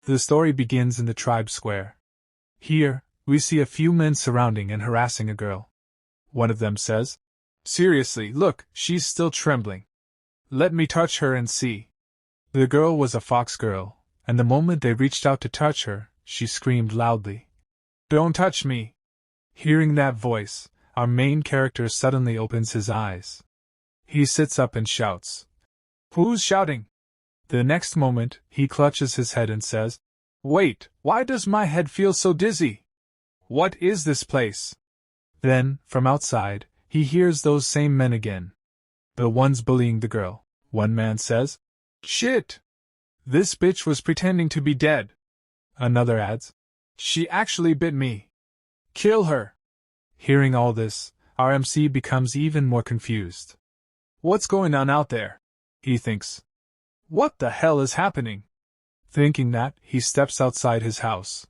The story begins in the tribe square. Here, we see a few men surrounding and harassing a girl. One of them says, "Seriously, look, she's still trembling. Let me touch her and see." The girl was a fox girl, and the moment they reached out to touch her, she screamed loudly, "Don't touch me!" Hearing that voice, our main character suddenly opens his eyes. He sits up and shouts, "Who's shouting?" The next moment, he clutches his head and says, "Wait, why does my head feel so dizzy? What is this place?" Then, from outside, he hears those same men again. The ones bullying the girl. One man says, "Shit! This bitch was pretending to be dead." Another adds, "She actually bit me. Kill her." Hearing all this, our MC becomes even more confused. What's going on out there? He thinks. What the hell is happening? Thinking that, he steps outside his house.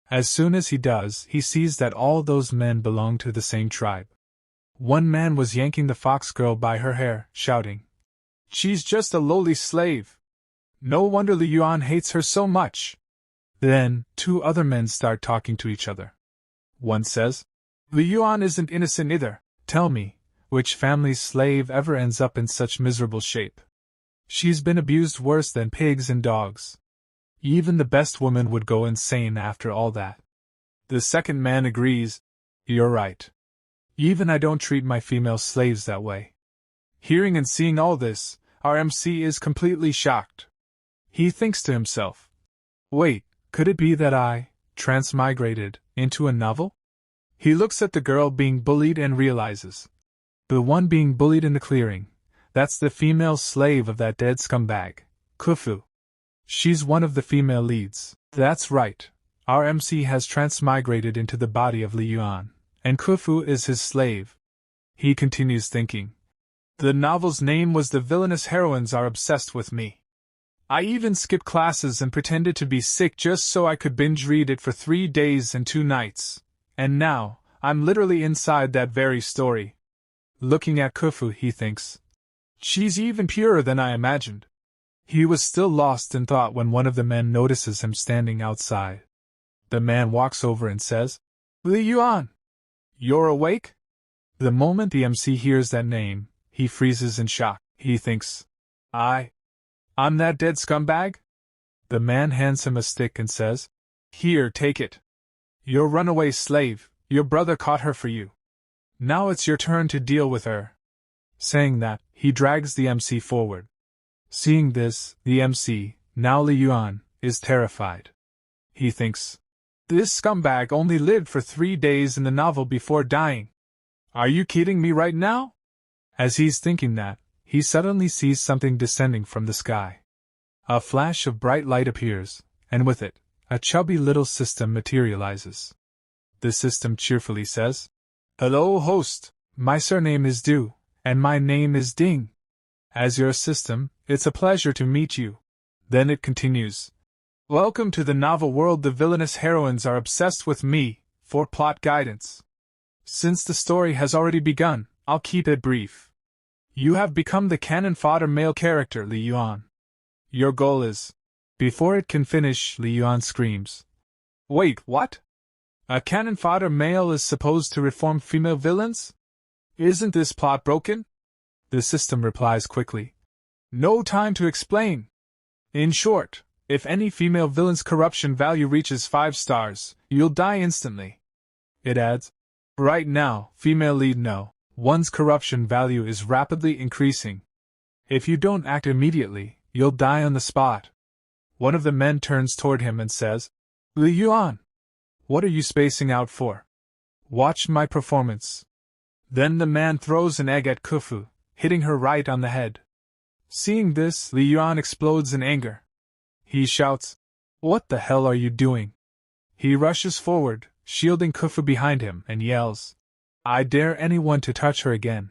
As soon as he does, he sees that all those men belong to the same tribe. One man was yanking the fox girl by her hair, shouting, "She's just a lowly slave. No wonder Li Yuan hates her so much." Then, two other men start talking to each other. One says, "Li Yuan isn't innocent either. Tell me, which family's slave ever ends up in such miserable shape? She's been abused worse than pigs and dogs. Even the best woman would go insane after all that." The second man agrees, "You're right. Even I don't treat my female slaves that way." Hearing and seeing all this, our MC is completely shocked. He thinks to himself, "Wait, could it be that I transmigrated into a novel?" He looks at the girl being bullied and realizes, the one being bullied in the clearing, that's the female slave of that dead scumbag, Kufu. She's one of the female leads. That's right, our MC has transmigrated into the body of Li Yuan, and Kufu is his slave. He continues thinking, the novel's name was The Villainous Heroines Are Obsessed with Me. I even skipped classes and pretended to be sick just so I could binge read it for 3 days and 2 nights. And now, I'm literally inside that very story. Looking at Kufu, he thinks, she's even purer than I imagined. He was still lost in thought when one of the men notices him standing outside. The man walks over and says, "Li Yuan, you're awake?" The moment the MC hears that name, he freezes in shock. He thinks, I'm that dead scumbag? The man hands him a stick and says, "Here, take it. Your runaway slave, your brother caught her for you. Now it's your turn to deal with her." Saying that, he drags the MC forward. Seeing this, the MC, now Li Yuan, is terrified. He thinks, this scumbag only lived for 3 days in the novel before dying. Are you kidding me right now? As he's thinking that, he suddenly sees something descending from the sky. A flash of bright light appears, and with it, a chubby little system materializes. The system cheerfully says, "Hello, host. My surname is Du, and my name is Ding. As your system, it's a pleasure to meet you." Then it continues, "Welcome to the novel world. The villainous heroines are obsessed with me, for plot guidance. Since the story has already begun, I'll keep it brief. You have become the canon fodder male character, Li Yuan. Your goal is..." Before it can finish, Li Yuan screams, "Wait, what? A canon fodder male is supposed to reform female villains? Isn't this plot broken?" The system replies quickly, "No time to explain. In short, if any female villain's corruption value reaches 5 stars, you'll die instantly." It adds, "Right now, female lead no, one's corruption value is rapidly increasing. If you don't act immediately, you'll die on the spot." One of the men turns toward him and says, "Li Yuan, what are you spacing out for? Watch my performance." Then the man throws an egg at Kufu, hitting her right on the head. Seeing this, Li Yuan explodes in anger. He shouts, "What the hell are you doing?" He rushes forward, shielding Kufu behind him, and yells, "I dare anyone to touch her again."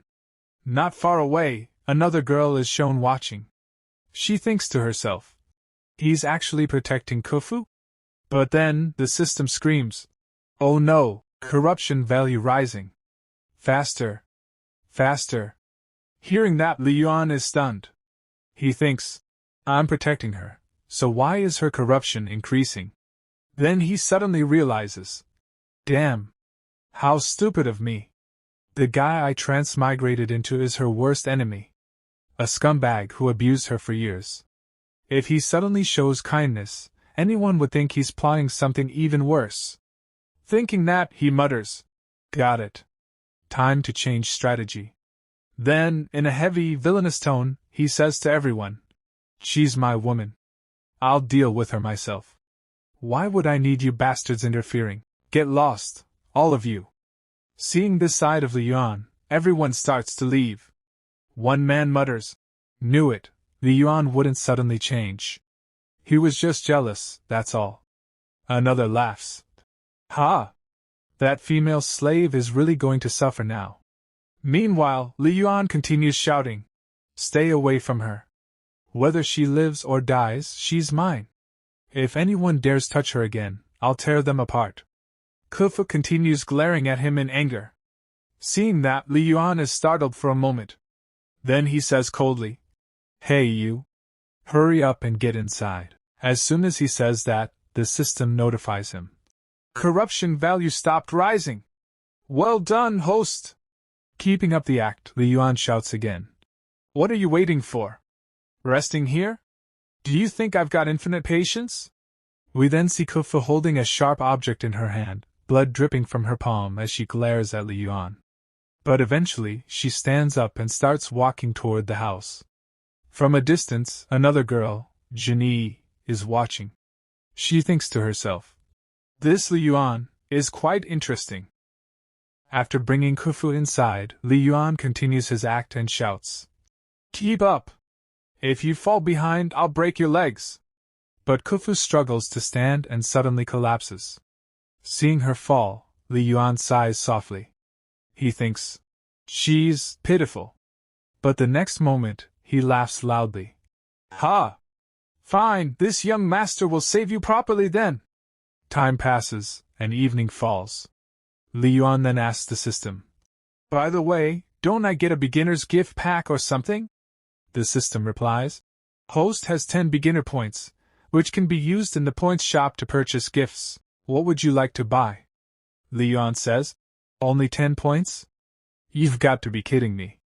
Not far away, another girl is shown watching. She thinks to herself, he's actually protecting Kufu? But then, the system screams, "Oh no, corruption value rising. Faster. Faster." Hearing that, Li Yuan is stunned. He thinks, I'm protecting her, so why is her corruption increasing? Then he suddenly realizes, damn. How stupid of me. The guy I transmigrated into is her worst enemy. A scumbag who abused her for years. If he suddenly shows kindness, anyone would think he's plotting something even worse. Thinking that, he mutters, got it. Time to change strategy. Then, in a heavy, villainous tone, he says to everyone, she's my woman. I'll deal with her myself. Why would I need you bastards interfering? Get lost, all of you. Seeing this side of Li Yuan, everyone starts to leave. One man mutters, knew it, Li Yuan wouldn't suddenly change. He was just jealous, that's all. Another laughs. Ha! That female slave is really going to suffer now. Meanwhile, Li Yuan continues shouting, stay away from her. Whether she lives or dies, she's mine. If anyone dares touch her again, I'll tear them apart. Kufu continues glaring at him in anger. Seeing that, Li Yuan is startled for a moment. Then he says coldly, hey you. Hurry up and get inside. As soon as he says that, the system notifies him. Corruption value stopped rising. Well done, host. Keeping up the act, Li Yuan shouts again. What are you waiting for? Resting here? Do you think I've got infinite patience? We then see Kufu holding a sharp object in her hand, blood dripping from her palm as she glares at Li Yuan. But eventually, she stands up and starts walking toward the house. From a distance, another girl, Jinyi, is watching. She thinks to herself, this Li Yuan is quite interesting. After bringing Kufu inside, Li Yuan continues his act and shouts, keep up! If you fall behind, I'll break your legs! But Kufu struggles to stand and suddenly collapses. Seeing her fall, Li Yuan sighs softly. He thinks, she's pitiful. But the next moment, he laughs loudly. Ha! Fine, this young master will save you properly then. Time passes, and evening falls. Li Yuan then asks the system, by the way, don't I get a beginner's gift pack or something? The system replies, host has 10 beginner points, which can be used in the points shop to purchase gifts. What would you like to buy? Li Yuan says, only 10 points? You've got to be kidding me.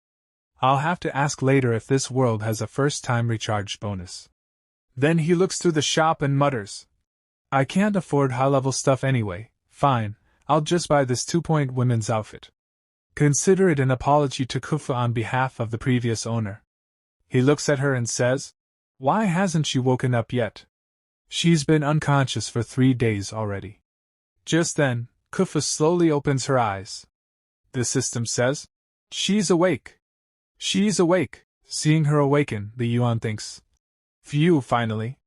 I'll have to ask later if this world has a first-time recharge bonus. Then he looks through the shop and mutters, I can't afford high-level stuff anyway, fine, I'll just buy this 2-point women's outfit. Consider it an apology to Kufu on behalf of the previous owner. He looks at her and says, why hasn't she woken up yet? She's been unconscious for 3 days already. Just then, Kufu slowly opens her eyes. The system says, she's awake. She's awake. Seeing her awaken, Li Yuan thinks, phew, finally.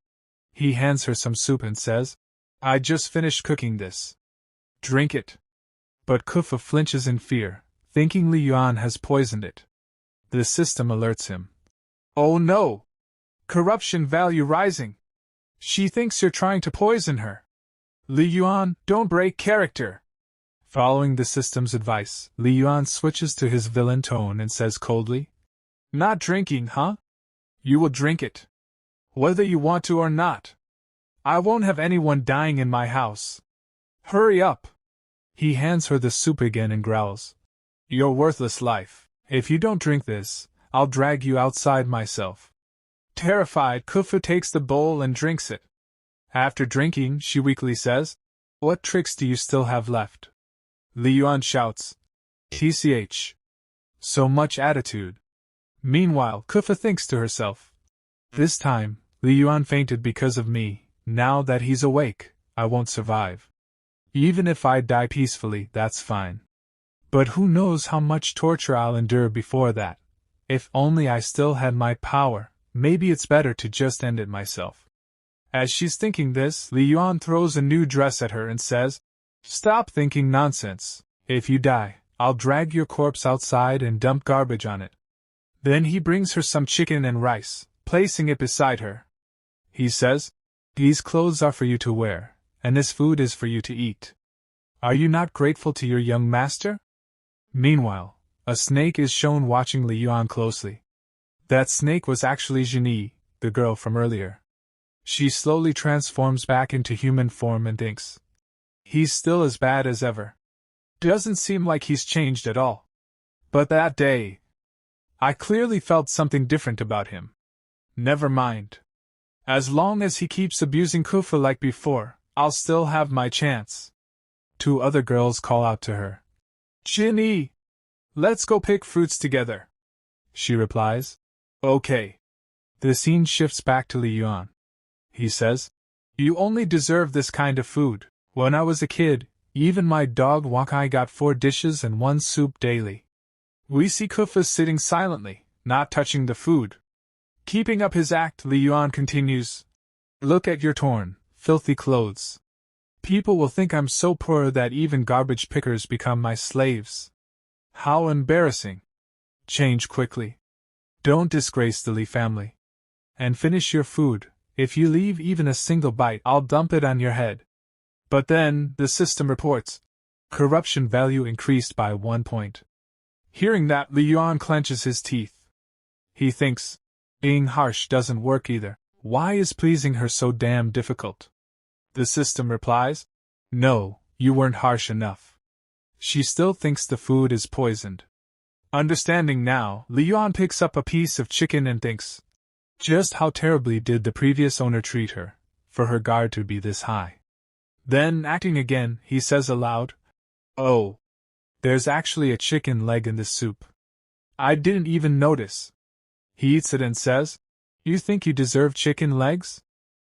He hands her some soup and says, I just finished cooking this. Drink it. But Kufu flinches in fear, thinking Li Yuan has poisoned it. The system alerts him. Oh no! Corruption value rising. She thinks you're trying to poison her. Li Yuan, don't break character. Following the system's advice, Li Yuan switches to his villain tone and says coldly, not drinking, huh? You will drink it. Whether you want to or not. I won't have anyone dying in my house. Hurry up. He hands her the soup again and growls, your worthless life. If you don't drink this, I'll drag you outside myself. Terrified, Kufu takes the bowl and drinks it. After drinking, she weakly says, what tricks do you still have left? Li Yuan shouts, TCH. So much attitude. Meanwhile, Kufu thinks to herself, this time, Li Yuan fainted because of me. Now that he's awake, I won't survive. Even if I die peacefully, that's fine. But who knows how much torture I'll endure before that. If only I still had my power, maybe it's better to just end it myself. As she's thinking this, Li Yuan throws a new dress at her and says, stop thinking nonsense. If you die, I'll drag your corpse outside and dump garbage on it. Then he brings her some chicken and rice, placing it beside her. He says, these clothes are for you to wear, and this food is for you to eat. Are you not grateful to your young master? Meanwhile, a snake is shown watching Li Yuan closely. That snake was actually Jinyi, the girl from earlier. She slowly transforms back into human form and thinks, he's still as bad as ever. Doesn't seem like he's changed at all. But that day, I clearly felt something different about him. Never mind. As long as he keeps abusing Kufa like before, I'll still have my chance. 2 other girls call out to her. Jinny! Let's go pick fruits together. She replies. Okay. The scene shifts back to Li Yuan. He says, you only deserve this kind of food. When I was a kid, even my dog Wakai got 4 dishes and 1 soup daily. We see Kufa sitting silently, not touching the food. Keeping up his act, Li Yuan continues. Look at your torn, filthy clothes. People will think I'm so poor that even garbage pickers become my slaves. How embarrassing. Change quickly. Don't disgrace the Li family. And finish your food. If you leave even a single bite, I'll dump it on your head. But then, the system reports. Corruption value increased by 1 point. Hearing that, Li Yuan clenches his teeth. He thinks, being harsh doesn't work either. Why is pleasing her so damn difficult? The system replies, no, you weren't harsh enough. She still thinks the food is poisoned. Understanding now, Li Yuan picks up a piece of chicken and thinks, just how terribly did the previous owner treat her, for her guard to be this high. Then, acting again, he says aloud, oh, there's actually a chicken leg in this soup. I didn't even notice. He eats it and says, you think you deserve chicken legs?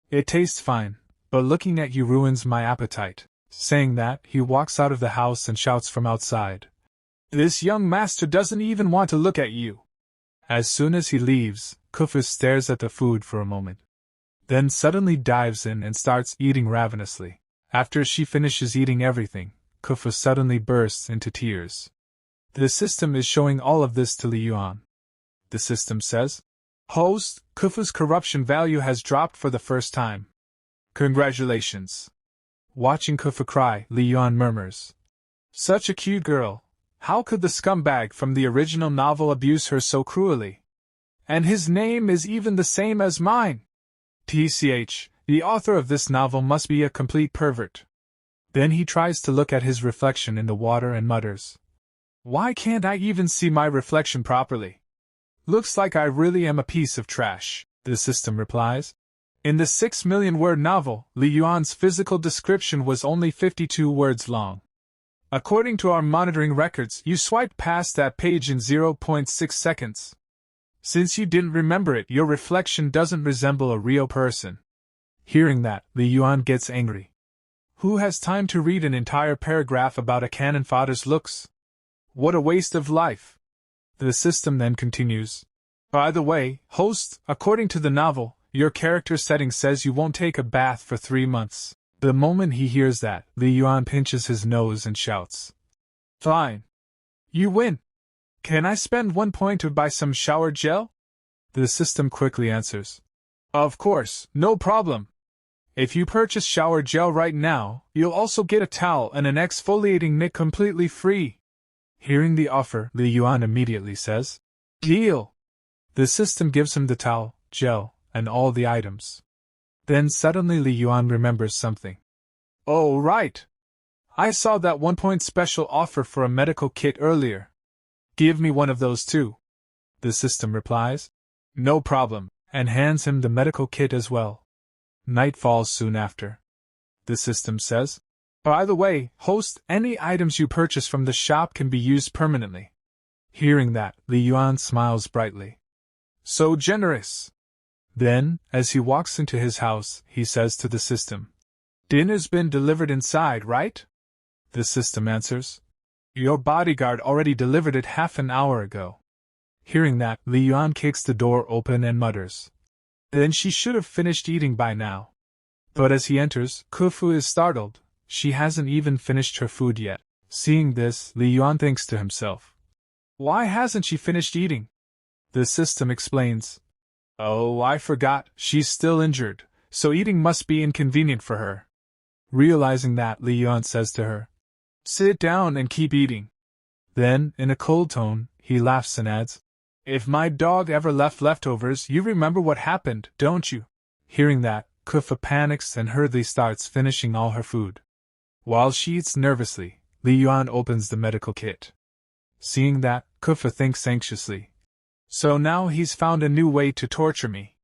It tastes fine, but looking at you ruins my appetite. Saying that, he walks out of the house and shouts from outside. This young master doesn't even want to look at you. As soon as he leaves, Kufa stares at the food for a moment. Then suddenly dives in and starts eating ravenously. After she finishes eating everything, Kufa suddenly bursts into tears. The system is showing all of this to Li Yuan. The system says, host, Kufa's corruption value has dropped for the first time. Congratulations. Watching Kufa cry, Li Yuan murmurs. Such a cute girl. How could the scumbag from the original novel abuse her so cruelly? And his name is even the same as mine. TCH, the author of this novel must be a complete pervert. Then he tries to look at his reflection in the water and mutters. Why can't I even see my reflection properly? Looks like I really am a piece of trash, the system replies. In the 6 million word novel, Li Yuan's physical description was only 52 words long. According to our monitoring records, you swiped past that page in 0.6 seconds. Since you didn't remember it, your reflection doesn't resemble a real person. Hearing that, Li Yuan gets angry. Who has time to read an entire paragraph about a canon Fodder's looks? What a waste of life. The system then continues. By the way, host, according to the novel, your character setting says you won't take a bath for 3 months. The moment he hears that, Li Yuan pinches his nose and shouts. Fine. You win. Can I spend 1 point to buy some shower gel? The system quickly answers. Of course, no problem. If you purchase shower gel right now, you'll also get a towel and an exfoliating mitt completely free. Hearing the offer, Li Yuan immediately says, deal. The system gives him the towel, gel, and all the items. Then suddenly Li Yuan remembers something. Oh right. I saw that 1 point special offer for a medical kit earlier. Give me one of those too. The system replies. No problem, and hands him the medical kit as well. Night falls soon after. The system says, by the way, host, any items you purchase from the shop can be used permanently. Hearing that, Li Yuan smiles brightly. So generous. Then, as he walks into his house, he says to the system, dinner's been delivered inside, right? The system answers, your bodyguard already delivered it half an hour ago. Hearing that, Li Yuan kicks the door open and mutters, then she should have finished eating by now. But as he enters, Kufu is startled. She hasn't even finished her food yet. Seeing this, Li Yuan thinks to himself, why hasn't she finished eating? The system explains, oh, I forgot, she's still injured, so eating must be inconvenient for her. Realizing that, Li Yuan says to her, sit down and keep eating. Then, in a cold tone, he laughs and adds, if my dog ever left leftovers, you remember what happened, don't you? Hearing that, Kufa panics and hurriedly starts finishing all her food. While she eats nervously, Li Yuan opens the medical kit. Seeing that, Kufa thinks anxiously. So now he's found a new way to torture me.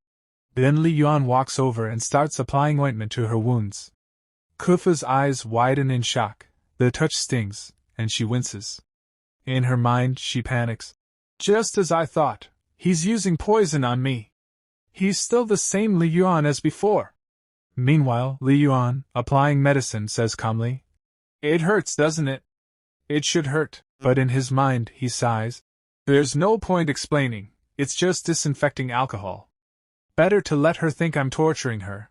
Then Li Yuan walks over and starts applying ointment to her wounds. Kufa's eyes widen in shock, the touch stings, and she winces. In her mind, she panics. Just as I thought, he's using poison on me. He's still the same Li Yuan as before. Meanwhile, Li Yuan, applying medicine, says calmly, It hurts, doesn't it? It should hurt, but in his mind, he sighs. There's no point explaining, it's just disinfecting alcohol. Better to let her think I'm torturing her.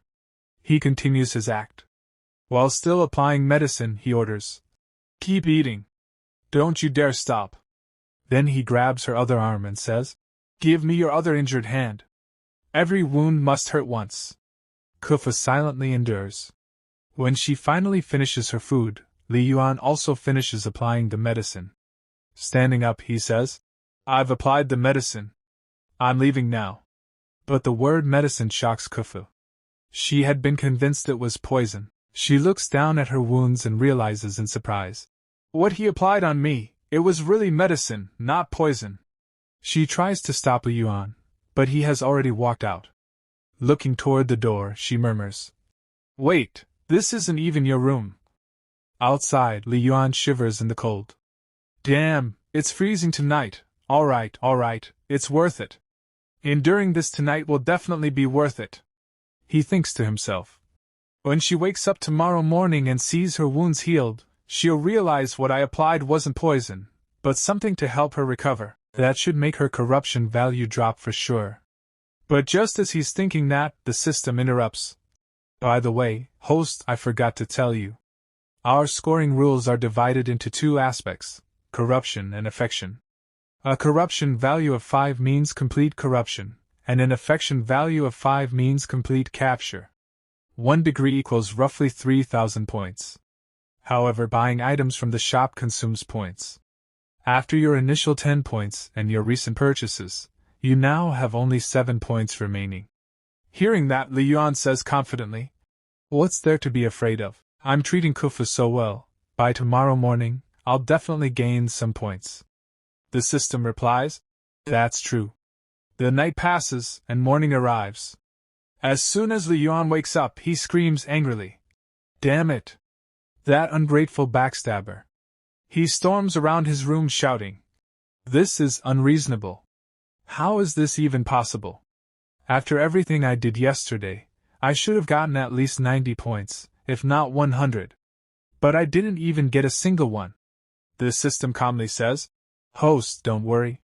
He continues his act. While still applying medicine, he orders, Keep eating. Don't you dare stop. Then he grabs her other arm and says, Give me your other injured hand. Every wound must hurt once. Kufa silently endures. When she finally finishes her food, Li Yuan also finishes applying the medicine. Standing up, he says, I've applied the medicine. I'm leaving now. But the word medicine shocks Kufa. She had been convinced it was poison. She looks down at her wounds and realizes in surprise. What he applied on me, it was really medicine, not poison. She tries to stop Li Yuan, but he has already walked out. Looking toward the door, she murmurs, Wait, this isn't even your room. Outside, Li Yuan shivers in the cold. Damn, it's freezing tonight. All right, it's worth it. Enduring this tonight will definitely be worth it. He thinks to himself. When she wakes up tomorrow morning and sees her wounds healed, she'll realize what I applied wasn't poison, but something to help her recover. That should make her corruption value drop for sure. But just as he's thinking that, the system interrupts. By the way, host, I forgot to tell you. Our scoring rules are divided into two aspects, corruption and affection. A corruption value of 5 means complete corruption, and an affection value of 5 means complete capture. 1 degree equals roughly 3,000 points. However, buying items from the shop consumes points. After your initial 10 points and your recent purchases, you now have only 7 points remaining. Hearing that, Li Yuan says confidently, What's there to be afraid of? I'm treating Kufa so well. By tomorrow morning, I'll definitely gain some points. The system replies, That's true. The night passes, and morning arrives. As soon as Li Yuan wakes up, he screams angrily, Damn it! That ungrateful backstabber. He storms around his room shouting, This is unreasonable. How is this even possible? After everything I did yesterday, I should have gotten at least 90 points, if not 100. But I didn't even get a single one. The system calmly says, Host, don't worry.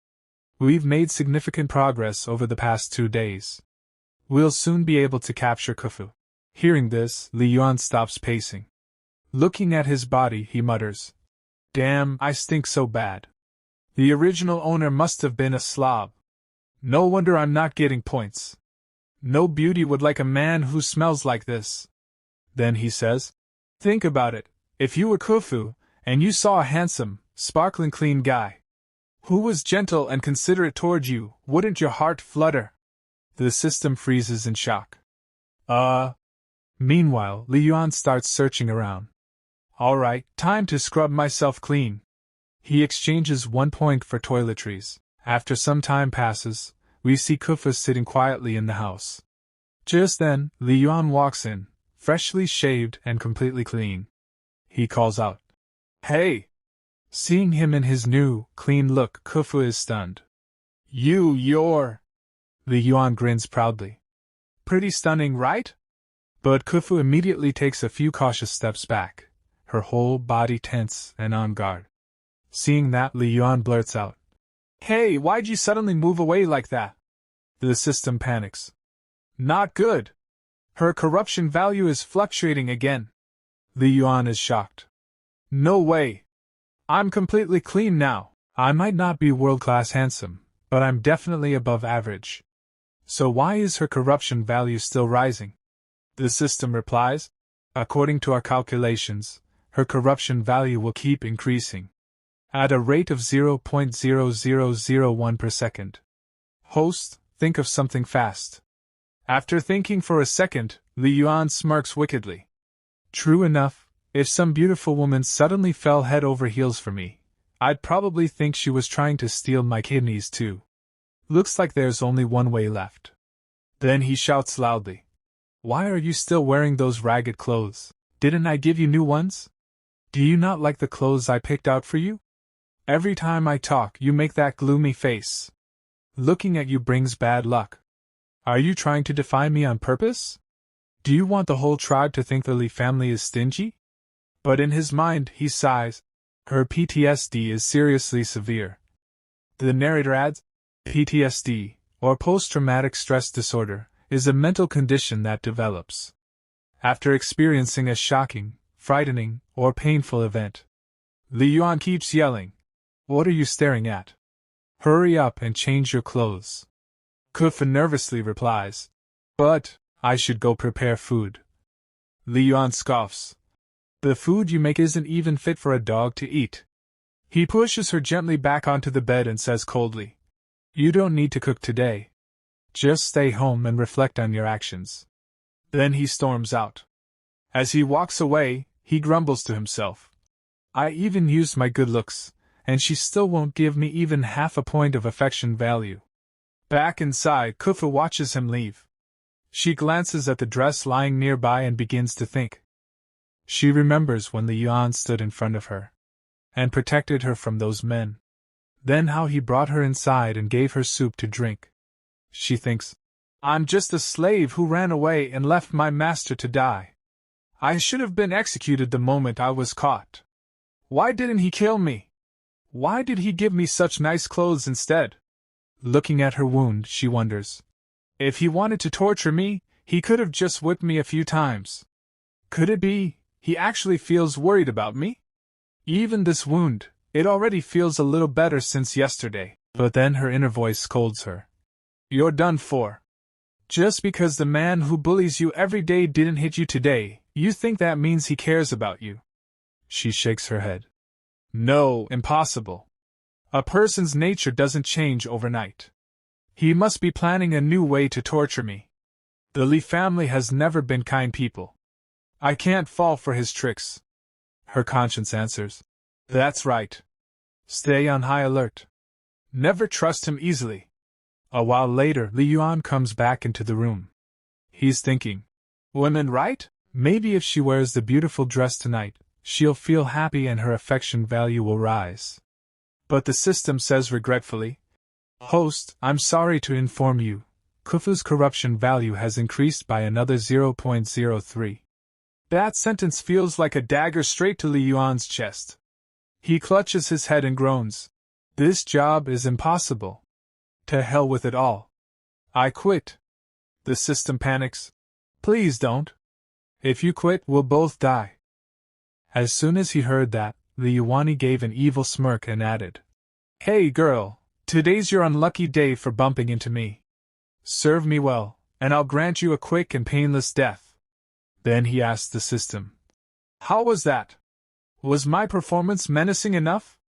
We've made significant progress over the past 2 days. We'll soon be able to capture Kufu. Hearing this, Li Yuan stops pacing. Looking at his body, he mutters, Damn, I stink so bad. The original owner must have been a slob. No wonder I'm not getting points. No beauty would like a man who smells like this. Then he says, Think about it, if you were Kufu, and you saw a handsome, sparkling clean guy, who was gentle and considerate toward you, wouldn't your heart flutter? The system freezes in shock. Meanwhile, Li Yuan starts searching around. Alright, time to scrub myself clean. He exchanges 1 point for toiletries. After some time passes, we see Kufa sitting quietly in the house. Just then, Li Yuan walks in, freshly shaved and completely clean. He calls out, Hey! Seeing him in his new, clean look, Kufa is stunned. You're... Li Yuan grins proudly. Pretty stunning, right? But Kufu immediately takes a few cautious steps back, her whole body tense and on guard. Seeing that, Li Yuan blurts out, Hey, why'd you suddenly move away like that? The system panics. Not good. Her corruption value is fluctuating again. Li Yuan is shocked. No way. I'm completely clean now. I might not be world-class handsome, but I'm definitely above average. So why is her corruption value still rising? The system replies, According to our calculations, her corruption value will keep increasing at a rate of 0.0001 per second. Host, think of something fast. After thinking for a second, Li Yuan smirks wickedly. True enough, if some beautiful woman suddenly fell head over heels for me, I'd probably think she was trying to steal my kidneys too. Looks like there's only one way left. Then he shouts loudly. Why are you still wearing those ragged clothes? Didn't I give you new ones? Do you not like the clothes I picked out for you? Every time I talk, you make that gloomy face. Looking at you brings bad luck. Are you trying to defy me on purpose? Do you want the whole tribe to think the Li family is stingy? But in his mind, he sighs. Her PTSD is seriously severe. The narrator adds, PTSD, or post-traumatic stress disorder, is a mental condition that develops after experiencing a shocking, frightening, or painful event. Li Yuan keeps yelling. What are you staring at? Hurry up and change your clothes. Kufa nervously replies. But, I should go prepare food. Li Yuan scoffs. The food you make isn't even fit for a dog to eat. He pushes her gently back onto the bed and says coldly, You don't need to cook today. Just stay home and reflect on your actions. Then he storms out. As he walks away, he grumbles to himself. I even used my good looks, and she still won't give me even half a point of affection value. Back inside, Kufa watches him leave. She glances at the dress lying nearby and begins to think. She remembers when Li Yuan stood in front of her and protected her from those men. Then how he brought her inside and gave her soup to drink. She thinks, I'm just a slave who ran away and left my master to die. I should have been executed the moment I was caught. Why didn't he kill me? Why did he give me such nice clothes instead? Looking at her wound, she wonders. If he wanted to torture me, he could have just whipped me a few times. Could it be, he actually feels worried about me? Even this wound, it already feels a little better since yesterday. But then her inner voice scolds her. You're done for. Just because the man who bullies you every day didn't hit you today, you think that means he cares about you. She shakes her head. No, impossible. A person's nature doesn't change overnight. He must be planning a new way to torture me. The Li family has never been kind people. I can't fall for his tricks. Her conscience answers. That's right. Stay on high alert. Never trust him easily. A while later, Li Yuan comes back into the room. He's thinking, women, right? Maybe if she wears the beautiful dress tonight, she'll feel happy and her affection value will rise. But the system says regretfully, Host, I'm sorry to inform you, Kufu's corruption value has increased by another 0.03. That sentence feels like a dagger straight to Li Yuan's chest. He clutches his head and groans. This job is impossible. To hell with it all. I quit. The system panics. Please don't. If you quit, we'll both die. As soon as he heard that, Li Yuan gave an evil smirk and added, Hey girl, today's your unlucky day for bumping into me. Serve me well, and I'll grant you a quick and painless death. Then he asked the system, How was that? Was my performance menacing enough?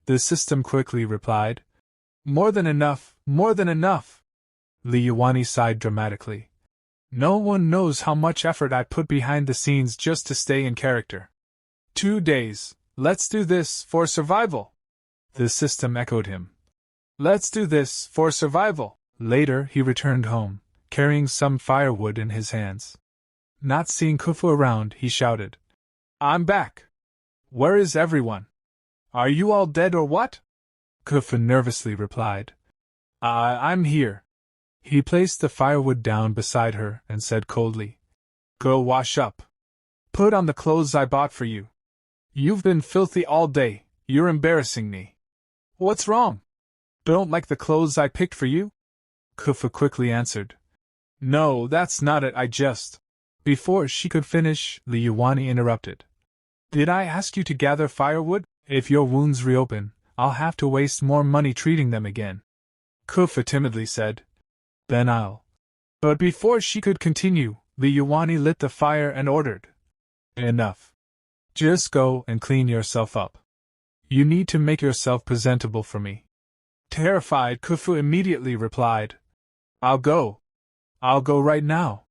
The system quickly replied, More than enough, more than enough. Li Yuan sighed dramatically. No one knows how much effort I put behind the scenes just to stay in character. 2 days, let's do this for survival. The system echoed him. Let's do this for survival. Later, he returned home, carrying some firewood in his hands. Not seeing Kufu around, he shouted, I'm back. Where is everyone? Are you all dead or what? Kufu nervously replied, I'm here. He placed the firewood down beside her and said coldly, Go wash up. Put on the clothes I bought for you. You've been filthy all day, you're embarrassing me. What's wrong? Don't like the clothes I picked for you? Kufu quickly answered, No, that's not it, I just... Before she could finish, Li Yuan interrupted. Did I ask you to gather firewood? If your wounds reopen, I'll have to waste more money treating them again. Kufu timidly said, Then I'll... But before she could continue, Li Yuan lit the fire and ordered, Enough. Just go and clean yourself up. You need to make yourself presentable for me. Terrified, Kufu immediately replied, I'll go right now.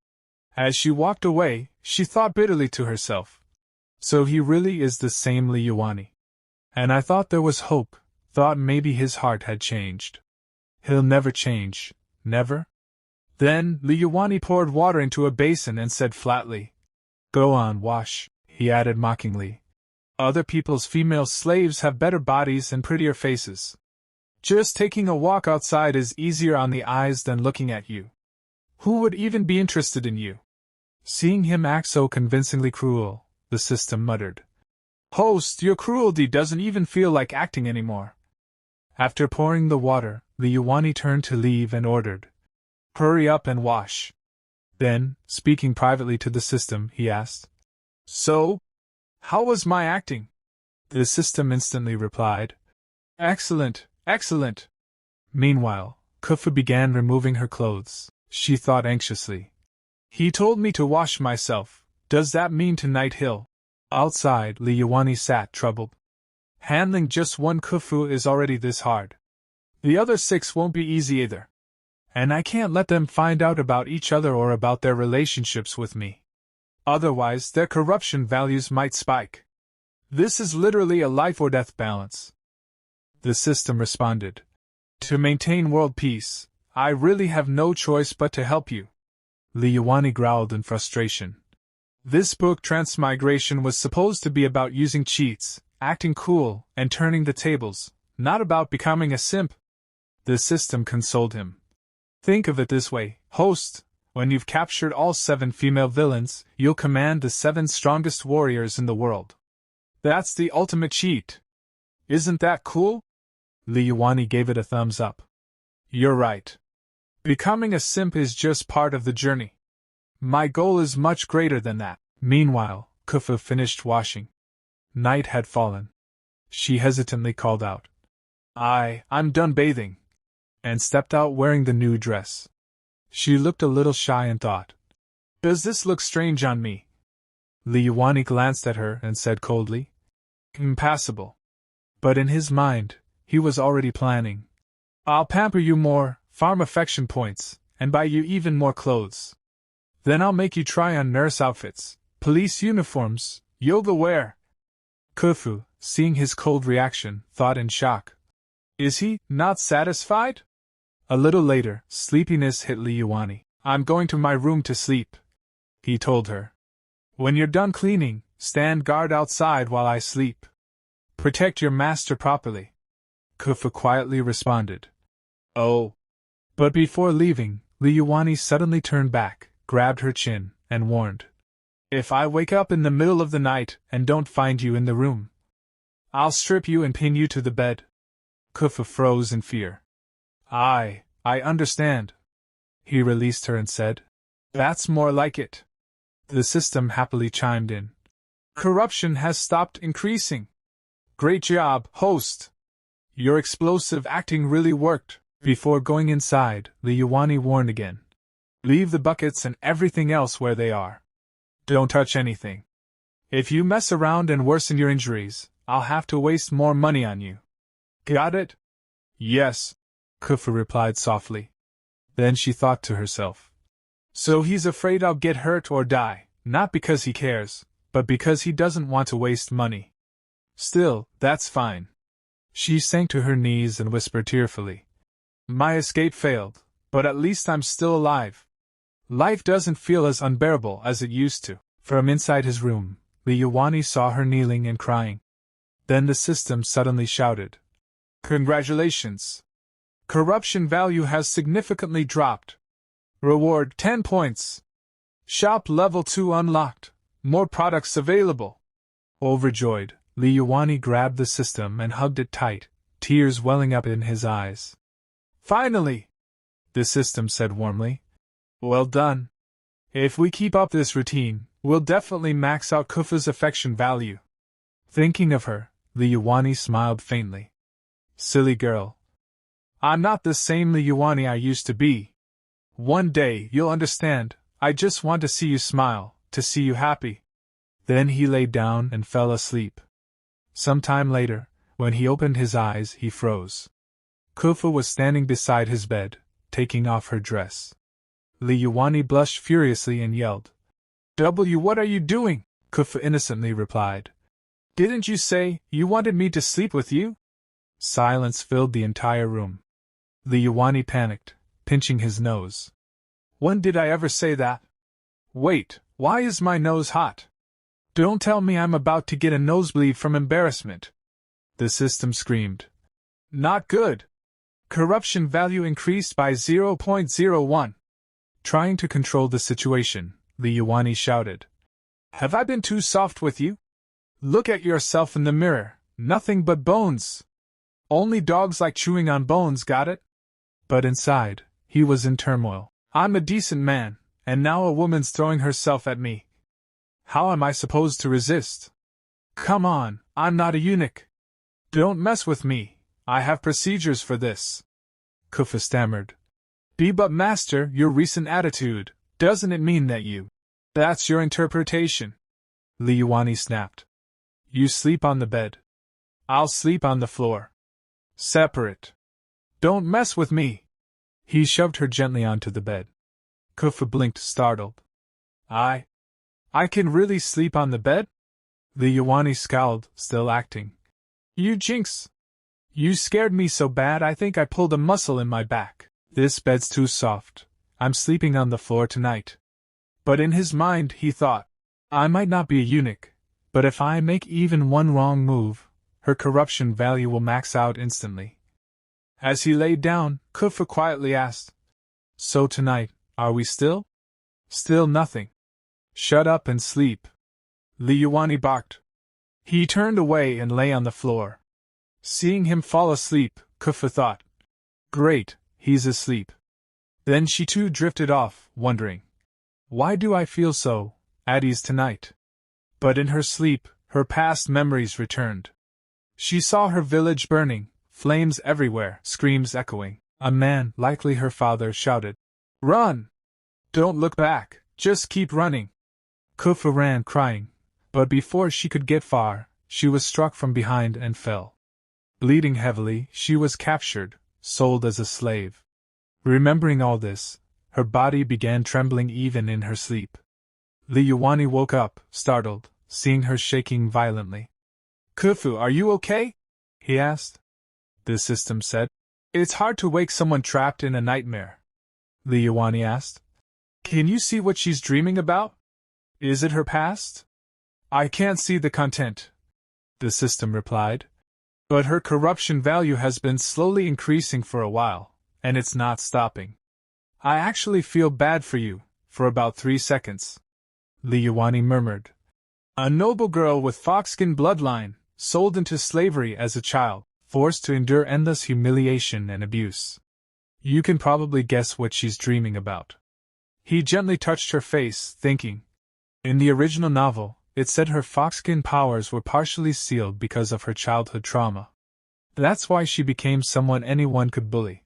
As she walked away, she thought bitterly to herself. So he really is the same Liuani. And I thought there was hope, thought maybe his heart had changed. He'll never change, never? Then, Liuani poured water into a basin and said flatly, "Go on, wash," he added mockingly. "Other people's female slaves have better bodies and prettier faces. Just taking a walk outside is easier on the eyes than looking at you. Who would even be interested in you?" Seeing him act so convincingly cruel, the system muttered, "Host, your cruelty doesn't even feel like acting anymore." After pouring the water, Liuani turned to leave and ordered, "Hurry up and wash." Then, speaking privately to the system, he asked, "So? How was my acting?" The system instantly replied, "Excellent, excellent." Meanwhile, Kufu began removing her clothes. She thought anxiously. He told me to wash myself. Does that mean tonight he'll? Outside, Liuani sat troubled. Handling just one Kufu is already this hard. The other 6 won't be easy either. And I can't let them find out about each other or about their relationships with me. Otherwise, their corruption values might spike. This is literally a life-or-death balance. The system responded, "To maintain world peace, I really have no choice but to help you." Liuani growled in frustration. This book Transmigration was supposed to be about using cheats, acting cool, and turning the tables, not about becoming a simp. The system consoled him. "Think of it this way, host. When you've captured all 7 female villains, you'll command the 7 strongest warriors in the world. That's the ultimate cheat. Isn't that cool?" Liuani gave it a thumbs up. "You're right. Becoming a simp is just part of the journey. My goal is much greater than that." Meanwhile, Kufu finished washing. Night had fallen. She hesitantly called out, I'm done bathing," and stepped out wearing the new dress. She looked a little shy and thought, "Does this look strange on me?" Liuani glanced at her and said coldly, "Impassable." But in his mind, he was already planning, "I'll pamper you more, farm affection points, and buy you even more clothes. Then I'll make you try on nurse outfits, police uniforms, yoga wear." Kufu, seeing his cold reaction, thought in shock, "Is he not satisfied?" A little later, sleepiness hit Liuani. "I'm going to my room to sleep," he told her. "When you're done cleaning, stand guard outside while I sleep. Protect your master properly." Kufu quietly responded, "Oh." But before leaving, Liuani suddenly turned back, grabbed her chin, and warned, "If I wake up in the middle of the night and don't find you in the room, I'll strip you and pin you to the bed." Kufu froze in fear. I understand." He released her and said, "That's more like it." The system happily chimed in, "Corruption has stopped increasing. Great job, host. Your explosive acting really worked." Before going inside, Liuani warned again, "Leave the buckets and everything else where they are. Don't touch anything. If you mess around and worsen your injuries, I'll have to waste more money on you. Got it?" "Yes," Kufu replied softly. Then she thought to herself, "So he's afraid I'll get hurt or die, not because he cares, but because he doesn't want to waste money. Still, that's fine." She sank to her knees and whispered tearfully, "My escape failed, but at least I'm still alive. Life doesn't feel as unbearable as it used to." From inside his room, Liuani saw her kneeling and crying. Then the system suddenly shouted, "Congratulations! Corruption value has significantly dropped. Reward 10 points. Shop level 2 unlocked. More products available." Overjoyed, Liuani grabbed the system and hugged it tight, tears welling up in his eyes. "Finally!" the system said warmly. "Well done. If we keep up this routine, we'll definitely max out Kufu's affection value." Thinking of her, Liuani smiled faintly. "Silly girl. I'm not the same Liuani I used to be. One day you'll understand. I just want to see you smile, to see you happy." Then he lay down and fell asleep. Some time later, when he opened his eyes, he froze. Kufu was standing beside his bed, taking off her dress. Li Yuani blushed furiously and yelled. What are you doing? Kufa innocently replied. Didn't you say you wanted me to sleep with you? Silence filled the entire room. Li Yuani panicked, pinching his nose. When did I ever say that? Wait, why is my nose hot? Don't tell me I'm about to get a nosebleed from embarrassment. The system screamed. Not good. Corruption value increased by 0.01. Trying to control the situation, Li Yuani shouted. Have I been too soft with you? Look at yourself in the mirror, nothing but bones. Only dogs like chewing on bones, got it? But inside, he was in turmoil. I'm a decent man, and now a woman's throwing herself at me. How am I supposed to resist? Come on, I'm not a eunuch. Don't mess with me, I have procedures for this. Kufa stammered. But master, your recent attitude, doesn't it mean that you... That's your interpretation. Li Yuani snapped. You sleep on the bed. I'll sleep on the floor. Separate. Don't mess with me. He shoved her gently onto the bed. Kufa blinked, startled. I can really sleep on the bed? Li Yuani scowled, still acting. You jinx. You scared me so bad I think I pulled a muscle in my back. This bed's too soft. I'm sleeping on the floor tonight. But in his mind he thought, I might not be a eunuch, but if I make even one wrong move, her corruption value will max out instantly. As he laid down, Kufa quietly asked, So tonight, are we still? Still nothing. Shut up and sleep. Li Yuani barked. He turned away and lay on the floor. Seeing him fall asleep, Kufa thought, Great, he's asleep. Then she too drifted off, wondering, Why do I feel so at ease tonight? But in her sleep, her past memories returned. She saw her village burning, flames everywhere, screams echoing. A man, likely her father, shouted, Run! Don't look back, just keep running. Kufa ran crying, but before she could get far, she was struck from behind and fell. Bleeding heavily, she was captured, sold as a slave. Remembering all this, her body began trembling even in her sleep. Li Yuani woke up, startled, seeing her shaking violently. Kufu, are you okay? He asked. The system said. It's hard to wake someone trapped in a nightmare. Li Yuani asked. Can you see what she's dreaming about? Is it her past? I can't see the content, the system replied. But her corruption value has been slowly increasing for a while, and it's not stopping. I actually feel bad for you, for about 3 seconds. Li Yuani murmured. A noble girl with fox-skin bloodline, sold into slavery as a child, forced to endure endless humiliation and abuse. You can probably guess what she's dreaming about. He gently touched her face, thinking. In the original novel, it said her fox-skin powers were partially sealed because of her childhood trauma. That's why she became someone anyone could bully.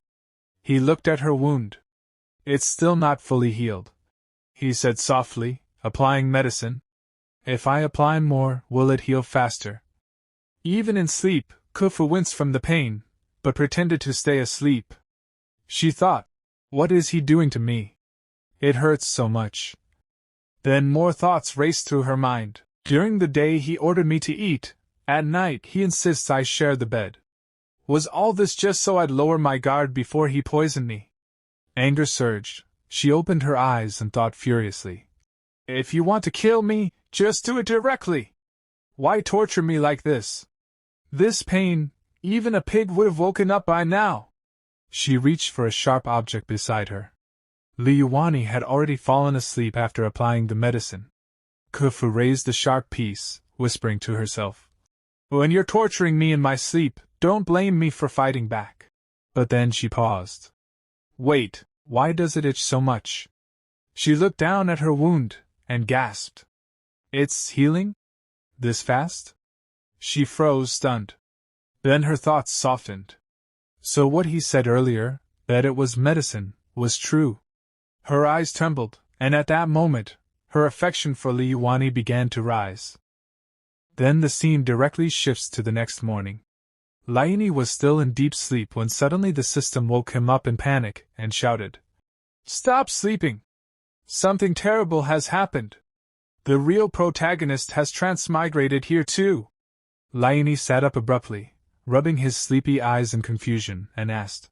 He looked at her wound. It's still not fully healed, he said softly, applying medicine. If I apply more, will it heal faster? Even in sleep, Kufu winced from the pain, but pretended to stay asleep. She thought, what is he doing to me? It hurts so much. Then more thoughts raced through her mind. During the day he ordered me to eat, at night he insists I share the bed. Was all this just so I'd lower my guard before he poisoned me? Anger surged. She opened her eyes and thought furiously. If you want to kill me, just do it directly. Why torture me like this? This pain, even a pig would have woken up by now. She reached for a sharp object beside her. Li Yuani had already fallen asleep after applying the medicine. Kufu raised the sharp piece, whispering to herself. When you're torturing me in my sleep, don't blame me for fighting back. But then she paused. Wait, why does it itch so much? She looked down at her wound, and gasped. It's healing? This fast? She froze, stunned. Then her thoughts softened. So what he said earlier, that it was medicine, was true. Her eyes trembled, and at that moment, her affection for Li Yuani began to rise. Then the scene directly shifts to the next morning. Laini was still in deep sleep when suddenly the system woke him up in panic and shouted, Stop sleeping! Something terrible has happened. The real protagonist has transmigrated here too. Laini sat up abruptly, rubbing his sleepy eyes in confusion, and asked,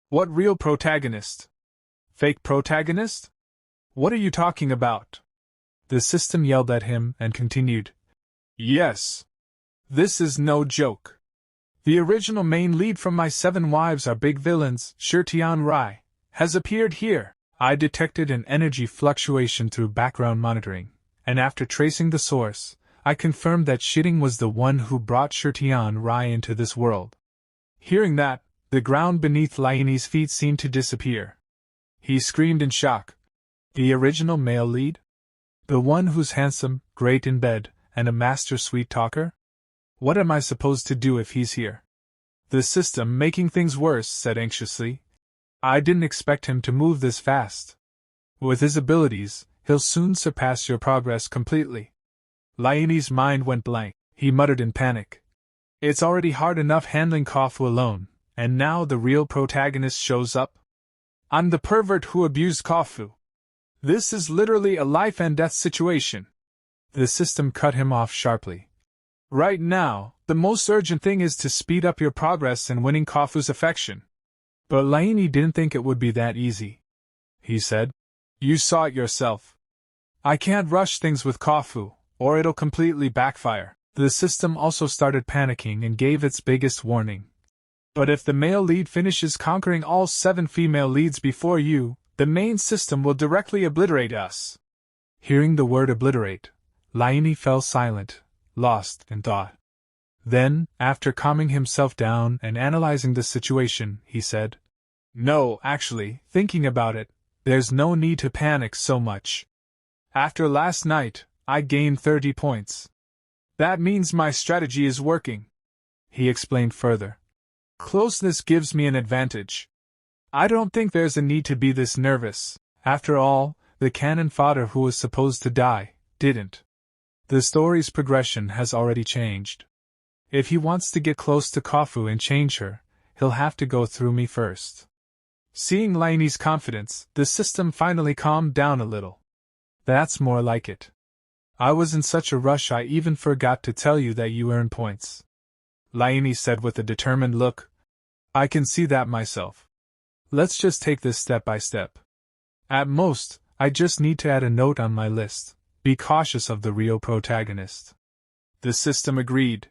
What real protagonist? Fake protagonist? What are you talking about? The system yelled at him and continued, Yes. This is no joke. The original main lead from My Seven Wives Are Big Villains, Tianyuan Rai, has appeared here. I detected an energy fluctuation through background monitoring, and after tracing the source, I confirmed that Shitting was the one who brought Tianyuan Rai into this world. Hearing that, the ground beneath Laini's feet seemed to disappear. He screamed in shock. The original male lead? The one who's handsome, great in bed, and a master sweet talker? What am I supposed to do if he's here? The system, making things worse, said anxiously. I didn't expect him to move this fast. With his abilities, he'll soon surpass your progress completely. Laini's mind went blank. He muttered in panic. It's already hard enough handling Kofu alone, and now the real protagonist shows up? I'm the pervert who abused Kofu. This is literally a life and death situation. The system cut him off sharply. Right now, the most urgent thing is to speed up your progress in winning Kofu's affection. But Laini didn't think it would be that easy. He said, You saw it yourself. I can't rush things with Kofu, or it'll completely backfire. The system also started panicking and gave its biggest warning. But if the male lead finishes conquering all 7 female leads before you, the main system will directly obliterate us. Hearing the word obliterate, Laini fell silent, lost in thought. Then, after calming himself down and analyzing the situation, he said, No, actually, thinking about it, there's no need to panic so much. After last night, I gained 30 points. That means my strategy is working. He explained further. Closeness gives me an advantage. I don't think there's a need to be this nervous. After all, the canon Fodder who was supposed to die, didn't. The story's progression has already changed. If he wants to get close to Kofu and change her, he'll have to go through me first. Seeing Laini's confidence, the system finally calmed down a little. That's more like it. I was in such a rush I even forgot to tell you that you earn points. Laini said with a determined look. I can see that myself. Let's just take this step by step. At most, I just need to add a note on my list. Be cautious of the real protagonist. The system agreed.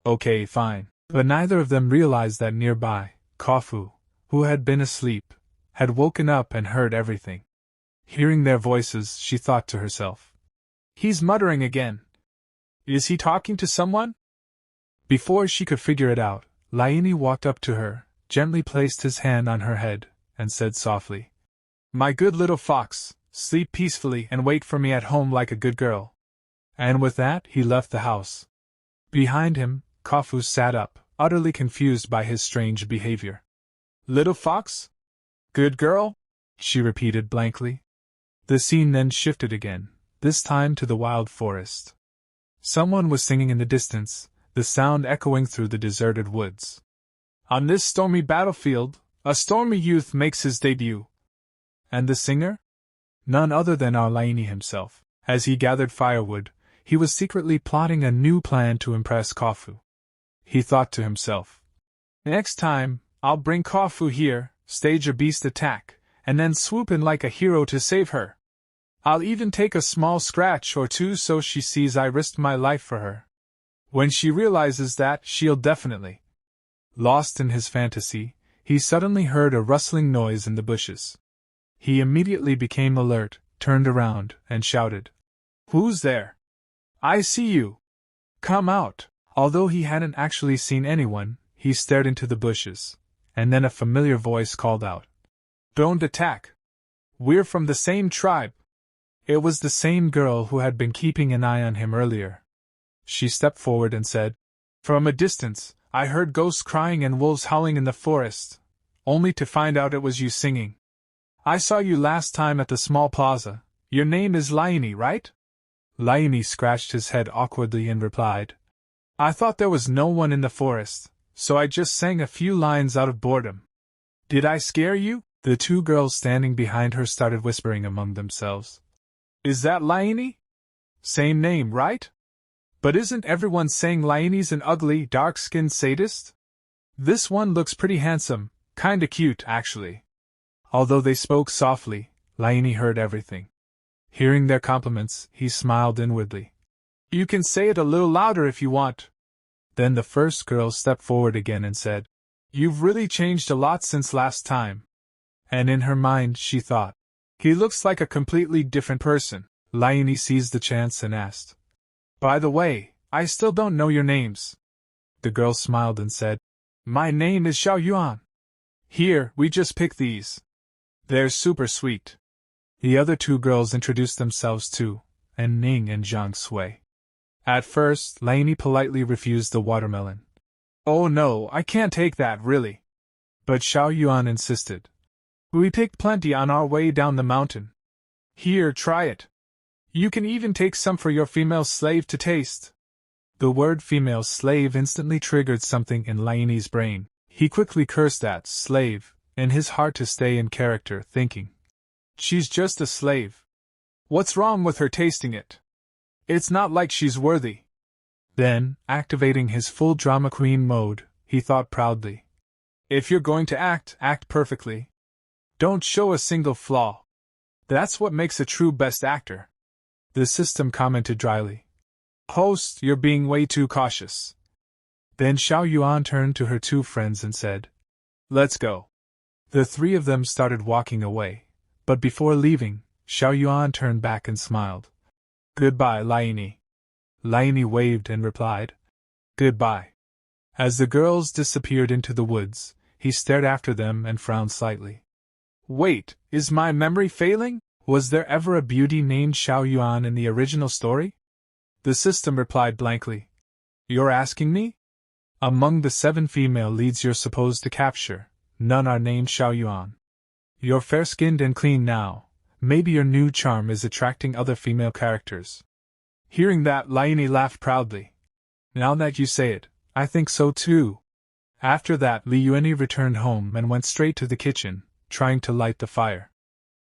Okay, fine. But neither of them realized that nearby, Kofu, who had been asleep, had woken up and heard everything. Hearing their voices, she thought to herself. He's muttering again. Is he talking to someone? Before she could figure it out, Laini walked up to her, gently placed his hand on her head, and said softly, My good little fox, sleep peacefully and wait for me at home like a good girl. And with that, he left the house. Behind him, Kofu sat up, utterly confused by his strange behavior. Little fox? Good girl? She repeated blankly. The scene then shifted again, this time to the wild forest. Someone was singing in the distance, the sound echoing through the deserted woods. On this stormy battlefield, a stormy youth makes his debut. And the singer? None other than our Laini himself. As he gathered firewood, he was secretly plotting a new plan to impress Kofu. He thought to himself, Next time, I'll bring Kofu here, stage a beast attack, and then swoop in like a hero to save her. I'll even take a small scratch or two so she sees I risked my life for her. When she realizes that, she'll definitely. Lost in his fantasy, he suddenly heard a rustling noise in the bushes. He immediately became alert, turned around, and shouted, Who's there? I see you. Come out. Although he hadn't actually seen anyone, he stared into the bushes, and then a familiar voice called out, Don't attack. We're from the same tribe. It was the same girl who had been keeping an eye on him earlier. She stepped forward and said, From a distance, I heard ghosts crying and wolves howling in the forest, only to find out it was you singing. I saw you last time at the small plaza. Your name is Laini, right? Laini scratched his head awkwardly and replied, I thought there was no one in the forest, so I just sang a few lines out of boredom. Did I scare you? The two girls standing behind her started whispering among themselves. Is that Laini? Same name, right? But isn't everyone saying Laini's an ugly, dark-skinned sadist? This one looks pretty handsome, kinda cute, actually. Although they spoke softly, Laini heard everything. Hearing their compliments, he smiled inwardly. You can say it a little louder if you want. Then the first girl stepped forward again and said, You've really changed a lot since last time. And in her mind she thought, he looks like a completely different person. Laini seized the chance and asked, By the way, I still don't know your names. The girl smiled and said, My name is Xiaoyuan. Here, we just pick these. They're super sweet. The other two girls introduced themselves too, and Ning and Zhang Sui. At first, Laini politely refused the watermelon. Oh no, I can't take that, really. But Xiaoyuan insisted. We picked plenty on our way down the mountain. Here, try it. You can even take some for your female slave to taste. The word female slave instantly triggered something in Laini's brain. He quickly cursed at slave, in his heart to stay in character, thinking, She's just a slave. What's wrong with her tasting it? It's not like she's worthy. Then, activating his full drama queen mode, he thought proudly. If you're going to act, act perfectly. Don't show a single flaw. That's what makes a true best actor. The system commented dryly. Host, you're being way too cautious. Then Xiaoyuan turned to her two friends and said, Let's go. The three of them started walking away, but before leaving, Xiaoyuan turned back and smiled. Goodbye, Laini. Laini waved and replied, Goodbye. As the girls disappeared into the woods, he stared after them and frowned slightly. Wait, is my memory failing? Was there ever a beauty named Xiaoyuan in the original story? The system replied blankly. You're asking me? Among the 7 female leads you're supposed to capture, none are named Xiaoyuan. You're fair-skinned and clean now. Maybe your new charm is attracting other female characters. Hearing that, Laini laughed proudly. Now that you say it, I think so too. After that, Li Yuanyi returned home and went straight to the kitchen, trying to light the fire.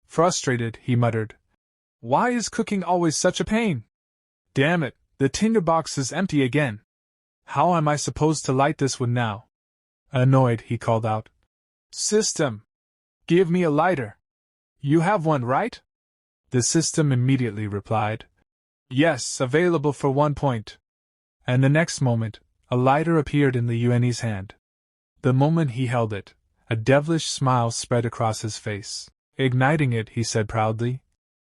Frustrated, he muttered, Why is cooking always such a pain? Damn it, the tinderbox is empty again. How am I supposed to light this wood now? Annoyed, he called out, System! Give me a lighter. You have one, right? The system immediately replied, Yes, available for 1 point. And the next moment, a lighter appeared in Li Yuanyi's hand. The moment he held it, a devilish smile spread across his face. Igniting it, he said proudly,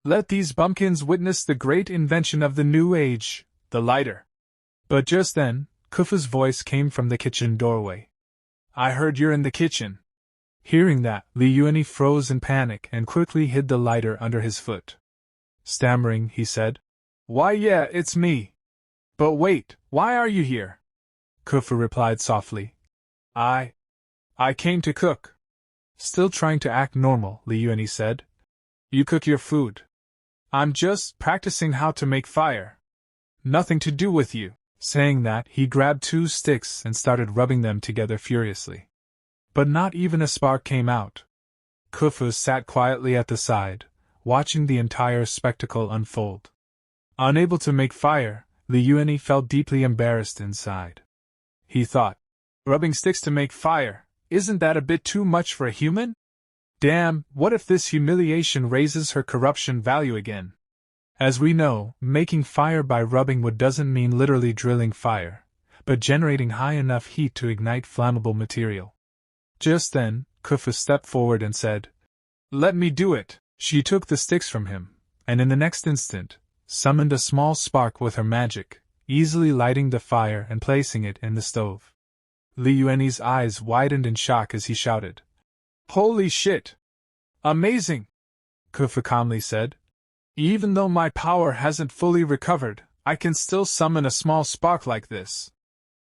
Let these bumpkins witness the great invention of the new age, the lighter. But just then, Kufu's voice came from the kitchen doorway. I heard you're in the kitchen. Hearing that, Li Yuanyi froze in panic and quickly hid the lighter under his foot. Stammering, he said, Why yeah, it's me. But wait, why are you here? Kufu replied softly. I came to cook. Still trying to act normal, Li Yuanyi said. You cook your food. I'm just practicing how to make fire. Nothing to do with you. Saying that, he grabbed 2 sticks and started rubbing them together furiously. But not even a spark came out. Kufu sat quietly at the side, watching the entire spectacle unfold. Unable to make fire, Li Yuanyi felt deeply embarrassed inside. He thought, rubbing sticks to make fire, isn't that a bit too much for a human? Damn, what if this humiliation raises her corruption value again? As we know, making fire by rubbing wood doesn't mean literally drilling fire, but generating high enough heat to ignite flammable material. Just then, Kufu stepped forward and said, Let me do it. She took the sticks from him, and in the next instant, summoned a small spark with her magic, easily lighting the fire and placing it in the stove. Li Yuanyi's eyes widened in shock as he shouted, Holy shit! Amazing! Kufu calmly said, Even though my power hasn't fully recovered, I can still summon a small spark like this.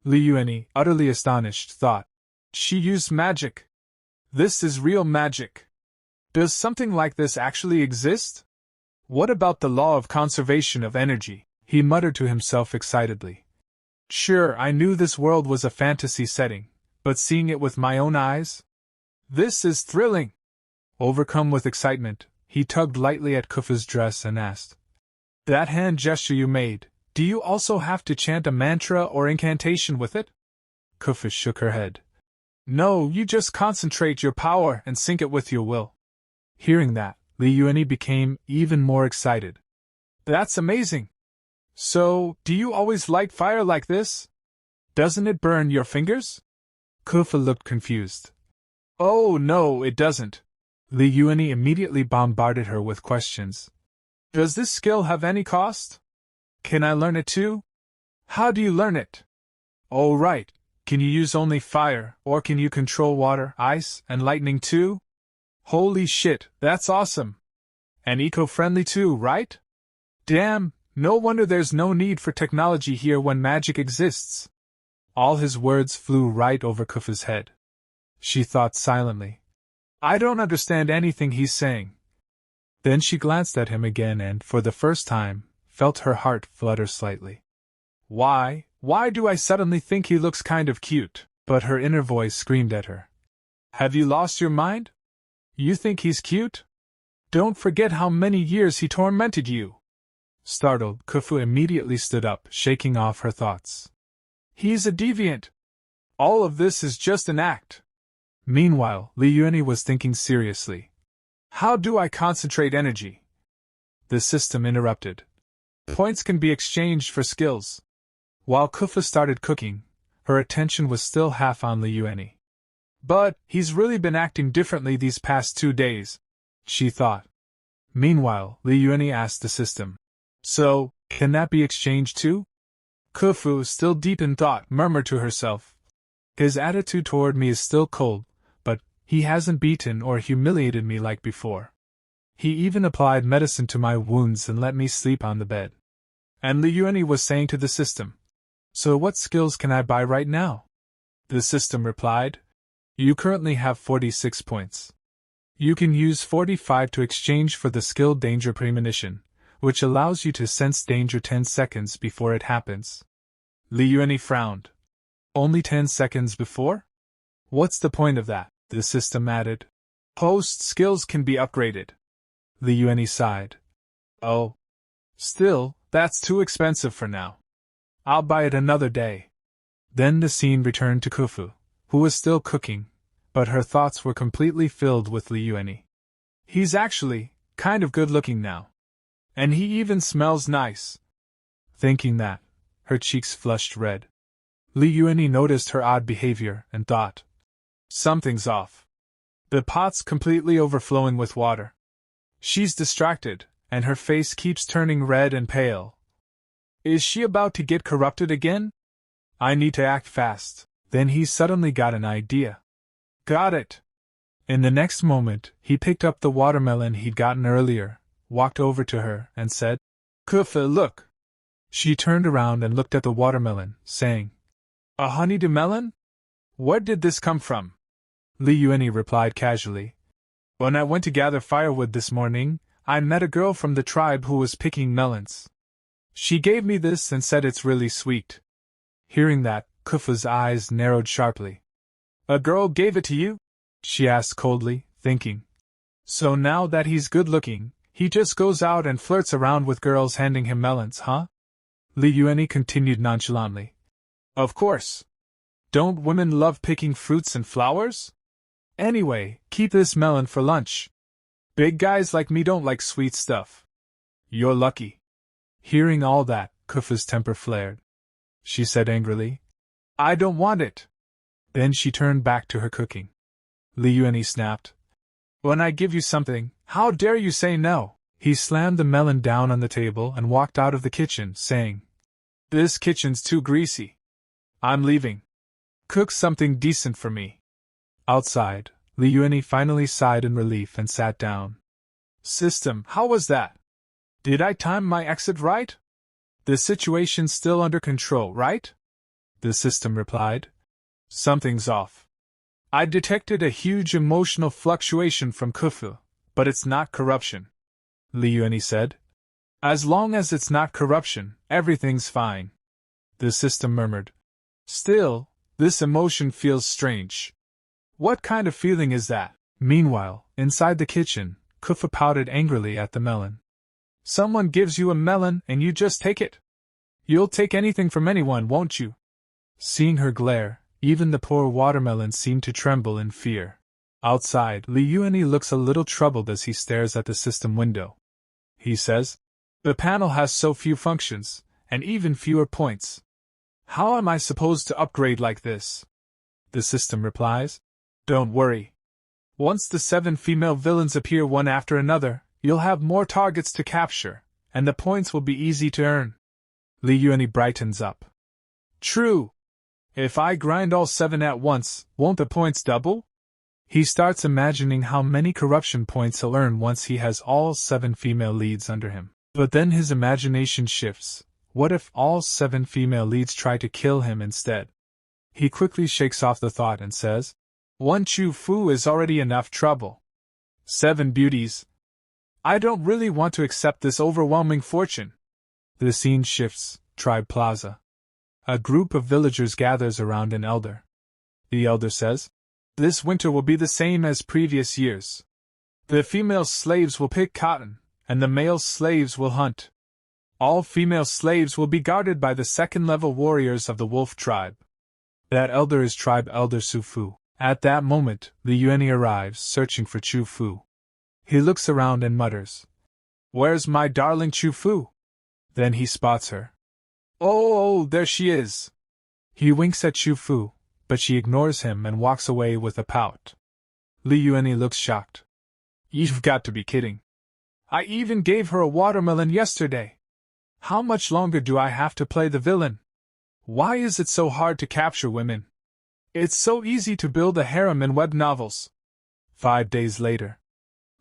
Li Yuanyi, utterly astonished, thought, She used magic. This is real magic. Does something like this actually exist? What about the law of conservation of energy? He muttered to himself excitedly. Sure, I knew this world was a fantasy setting, but seeing it with my own eyes? This is thrilling! Overcome with excitement, he tugged lightly at Kufu's dress and asked, "That hand gesture you made, do you also have to chant a mantra or incantation with it?" Kufu shook her head. "No, you just concentrate your power and sync it with your will." Hearing that, Li Yuanyi became even more excited. "That's amazing! So, do you always light fire like this? Doesn't it burn your fingers?" Kufu looked confused. "Oh no, it doesn't." Li Yuanyi immediately bombarded her with questions. "Does this skill have any cost? Can I learn it too? How do you learn it? Oh right, can you use only fire, or can you control water, ice, and lightning too? Holy shit, that's awesome! And eco-friendly too, right? Damn, no wonder there's no need for technology here when magic exists." All his words flew right over Kufu's head. She thought silently, "I don't understand anything he's saying." Then she glanced at him again and, for the first time, felt her heart flutter slightly. Why do I suddenly think he looks kind of cute?" But her inner voice screamed at her. "Have you lost your mind? You think he's cute? Don't forget how many years he tormented you." Startled, Kufu immediately stood up, shaking off her thoughts. "He's a deviant. All of this is just an act." Meanwhile, Li Yuanyi was thinking seriously. "How do I concentrate energy?" The system interrupted. "Points can be exchanged for skills." While Kufu started cooking, her attention was still half on Li Yuanyi. "But he's really been acting differently these past 2 days," she thought. Meanwhile, Li Yuanyi asked the system, "So, can that be exchanged too?" Kufu, still deep in thought, murmured to herself, "His attitude toward me is still cold, but he hasn't beaten or humiliated me like before. He even applied medicine to my wounds and let me sleep on the bed." And Li Yuanyi was saying to the system, "So what skills can I buy right now?" The system replied, "You currently have 46 points. You can use 45 to exchange for the skill Danger Premonition, which allows you to sense danger 10 seconds before it happens." Li Yuanyi frowned. "Only 10 seconds before? What's the point of that?" the system added. "Host skills can be upgraded." Li Yuanyi sighed. "Oh. Still, that's too expensive for now. I'll buy it another day." Then the scene returned to Kufu, who was still cooking, but her thoughts were completely filled with Li Yuanyi. "He's actually kind of good-looking now. And he even smells nice." Thinking that, her cheeks flushed red. Li Yuanyi noticed her odd behavior and thought, "Something's off. The pot's completely overflowing with water. She's distracted, and her face keeps turning red and pale. Is she about to get corrupted again? I need to act fast." Then he suddenly got an idea. "Got it!" In the next moment, he picked up the watermelon he'd gotten earlier, walked over to her, and said, "Kufu, look." She turned around and looked at the watermelon, saying, "A honeydew melon? Where did this come from?" Li Yuanyi replied casually, "When I went to gather firewood this morning, I met a girl from the tribe who was picking melons. She gave me this and said it's really sweet." Hearing that, Kufu's eyes narrowed sharply. "A girl gave it to you?" she asked coldly, thinking. "So now that he's good-looking, he just goes out and flirts around with girls handing him melons, huh?" Li Yuanyi continued nonchalantly. "Of course. Don't women love picking fruits and flowers? Anyway, keep this melon for lunch. Big guys like me don't like sweet stuff. You're lucky." Hearing all that, Kufu's temper flared. She said angrily, "I don't want it." Then she turned back to her cooking. Li Yuanyi snapped, "When I give you something, how dare you say no?" He slammed the melon down on the table and walked out of the kitchen, saying, "This kitchen's too greasy. I'm leaving. Cook something decent for me." Outside, Li Yuanyi finally sighed in relief and sat down. "System, how was that? Did I time my exit right? The situation's still under control, right?" The system replied, "Something's off. I detected a huge emotional fluctuation from Kufu, but it's not corruption." Li Yuanyi said, "As long as it's not corruption, everything's fine." The system murmured, "Still, this emotion feels strange. What kind of feeling is that?" Meanwhile, Inside the kitchen, Kufa pouted angrily at the melon. Someone gives you a melon and you just take it? You'll take anything from anyone, won't you? Seeing her glare, even the poor watermelon seemed to tremble in fear. Outside, Liuani looks a little troubled as he stares at the system window. He says, "The panel has so few functions, and even fewer points. How am I supposed to upgrade like this?" The system replies, "Don't worry. Once the 7 female villains appear one after another, you'll have more targets to capture, and the points will be easy to earn." Liuani brightens up. "True. If I grind all 7 at once, won't the points double?" He starts imagining how many corruption points he'll earn once he has all 7 female leads under him. But then his imagination shifts. What if all 7 female leads try to kill him instead? He quickly shakes off the thought and says, "One Chu Fu is already enough trouble. 7 beauties. I don't really want to accept this overwhelming fortune." The scene shifts. Tribe Plaza. A group of villagers gathers around an elder. The elder says, "This winter will be the same as previous years. The female slaves will pick cotton, and the male slaves will hunt. All female slaves will be guarded by the 2nd-level warriors of the wolf tribe." That elder is tribe elder Su Fu. At that moment, Liuani arrives, searching for Chu Fu. He looks around and mutters, "Where's my darling Chu Fu?" Then he spots her. Oh, there she is." He winks at Chu Fu, but she ignores him and walks away with a pout. Liuani looks shocked. "You've got to be kidding. I even gave her a watermelon yesterday. How much longer do I have to play the villain? Why is it so hard to capture women? It's so easy to build a harem in web novels." 5 days later.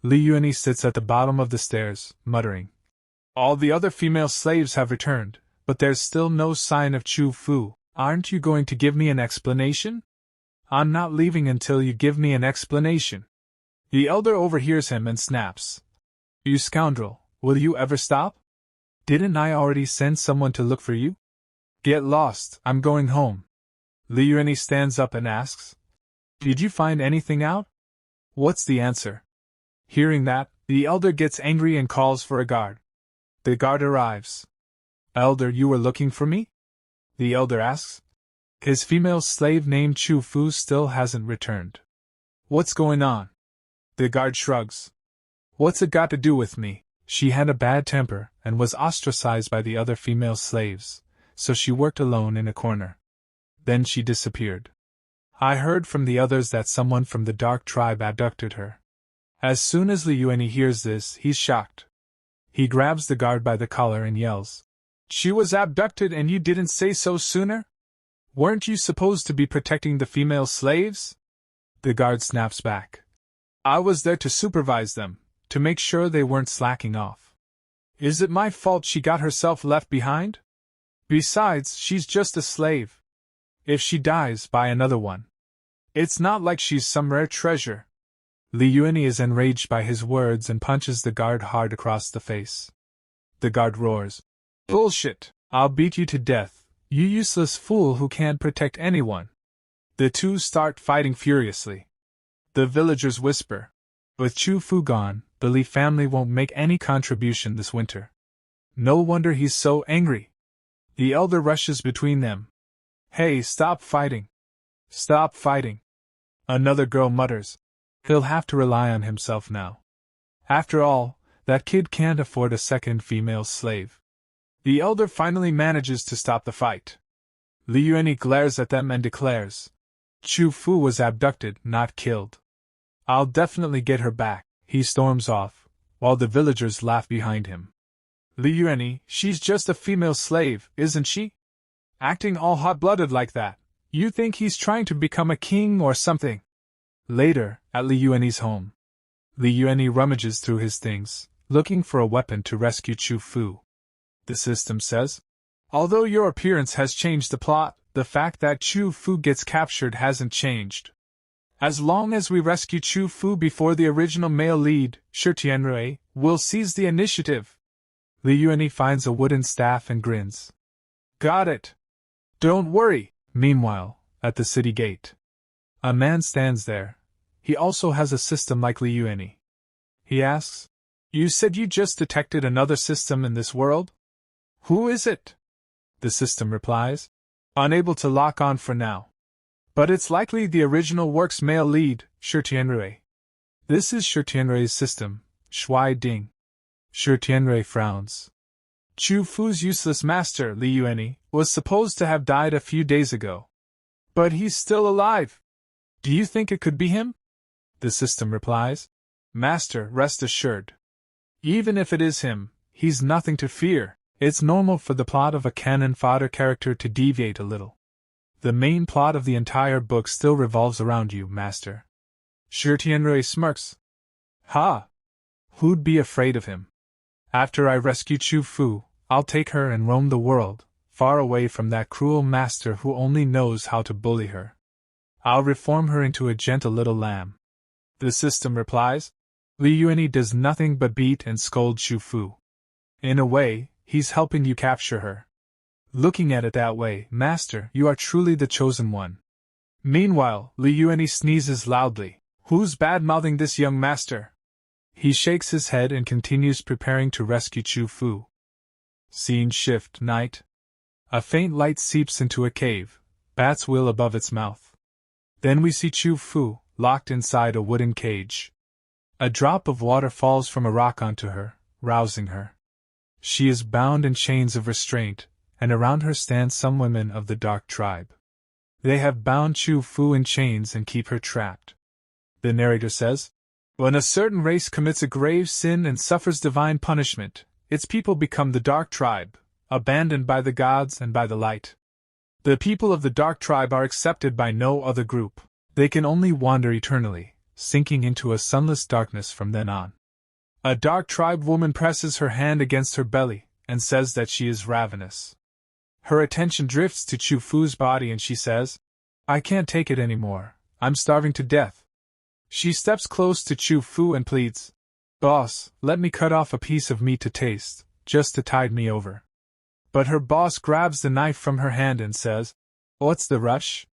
Liuani sits at the bottom of the stairs, muttering, "All the other female slaves have returned, but there's still no sign of Chu Fu. Aren't you going to give me an explanation?" "I'm not leaving until you give me an explanation." The elder overhears him and snaps, "You scoundrel, will you ever stop? Didn't I already send someone to look for you? Get lost, I'm going home." Liuani stands up and asks, "Did you find anything out?" "What's the answer?" Hearing that, the elder gets angry and calls for a guard. The guard arrives. "Elder, you were looking for me?" the elder asks. His female slave named Chu Fu still hasn't returned. "What's going on?" The guard shrugs. "What's it got to do with me?" She had a bad temper and was ostracized by the other female slaves, so she worked alone in a corner. Then she disappeared. I heard from the others that someone from the dark tribe abducted her. As soon as Liuani hears this, he's shocked. He grabs the guard by the collar and yells, "She was abducted and you didn't say so sooner? Weren't you supposed to be protecting the female slaves?" The guard snaps back, "I was there to supervise them, to make sure they weren't slacking off. Is it my fault she got herself left behind? Besides, she's just a slave. If she dies, buy another one. It's not like she's some rare treasure." Liuani is enraged by his words and punches the guard hard across the face. The guard roars, "Bullshit! I'll beat you to death, you useless fool who can't protect anyone." The two start fighting furiously. The villagers whisper, "With Chu Fu gone, the Li family won't make any contribution this winter. No wonder he's so angry." The elder rushes between them. "Hey, stop fighting! Stop fighting!" Another girl mutters, "He'll have to rely on himself now. After all, that kid can't afford a second female slave." The elder finally manages to stop the fight. Liuani glares at them and declares, "Chu Fu was abducted, not killed. I'll definitely get her back." He storms off, while the villagers laugh behind him. "Liuani, she's just a female slave, isn't she? Acting all hot-blooded like that. You think he's trying to become a king or something?" Later, at Liuani's home, Liuani rummages through his things, looking for a weapon to rescue Chu Fu. The system says, "Although your appearance has changed the plot, the fact that Chu Fu gets captured hasn't changed. As long as we rescue Chu Fu before the original male lead, Tianyuan, will seize the initiative." Liuani finds a wooden staff and grins. "Got it. Don't worry." Meanwhile, at the city gate, a man stands there. he also has a system like Liuani. He asks, "You said you just detected another system in this world? Who is it?" The system replies, "Unable to lock on for now. But it's likely the original work's male lead, Shi Tianrui." This is Shi Tianrui's system, Shui Ding. Shi Tianrui frowns. Chu Fu's useless master, Liuani, was supposed to have died a few days ago. But he's still alive. Do you think it could be him? The system replies, "Master, rest assured. Even if it is him, he's nothing to fear. It's normal for the plot of a canon fodder character to deviate a little. The main plot of the entire book still revolves around you, Master." Shi Tianrui smirks. "Ha! Who'd be afraid of him? After I rescue Chu Fu, I'll take her and roam the world, far away from that cruel master who only knows how to bully her. I'll reform her into a gentle little lamb." The system replies, "Liuani does nothing but beat and scold Chu Fu. In a way, he's helping you capture her. Looking at it that way, Master, you are truly the chosen one." Meanwhile, Liuani sneezes loudly. Who's bad-mouthing this young master? He shakes his head and continues preparing to rescue Chu Fu. Scene shift, night. A faint light seeps into a cave, bats wheel above its mouth. Then we see Chu Fu, locked inside a wooden cage. A drop of water falls from a rock onto her, rousing her. She is bound in chains of restraint, and around her stand some women of the Dark Tribe. They have bound Chu Fu in chains and keep her trapped. The narrator says, "When a certain race commits a grave sin and suffers divine punishment, its people become the Dark Tribe, abandoned by the gods and by the light. The people of the Dark Tribe are accepted by no other group. They can only wander eternally, sinking into a sunless darkness from then on." A Dark Tribe woman presses her hand against her belly and says that she is ravenous. Her attention drifts to Chu Fu's body and she says, "I can't take it anymore. I'm starving to death." She steps close to Chu Fu and pleads, "Boss, let me cut off a piece of meat to taste, just to tide me over." But her boss grabs the knife from her hand and says, "What's the rush?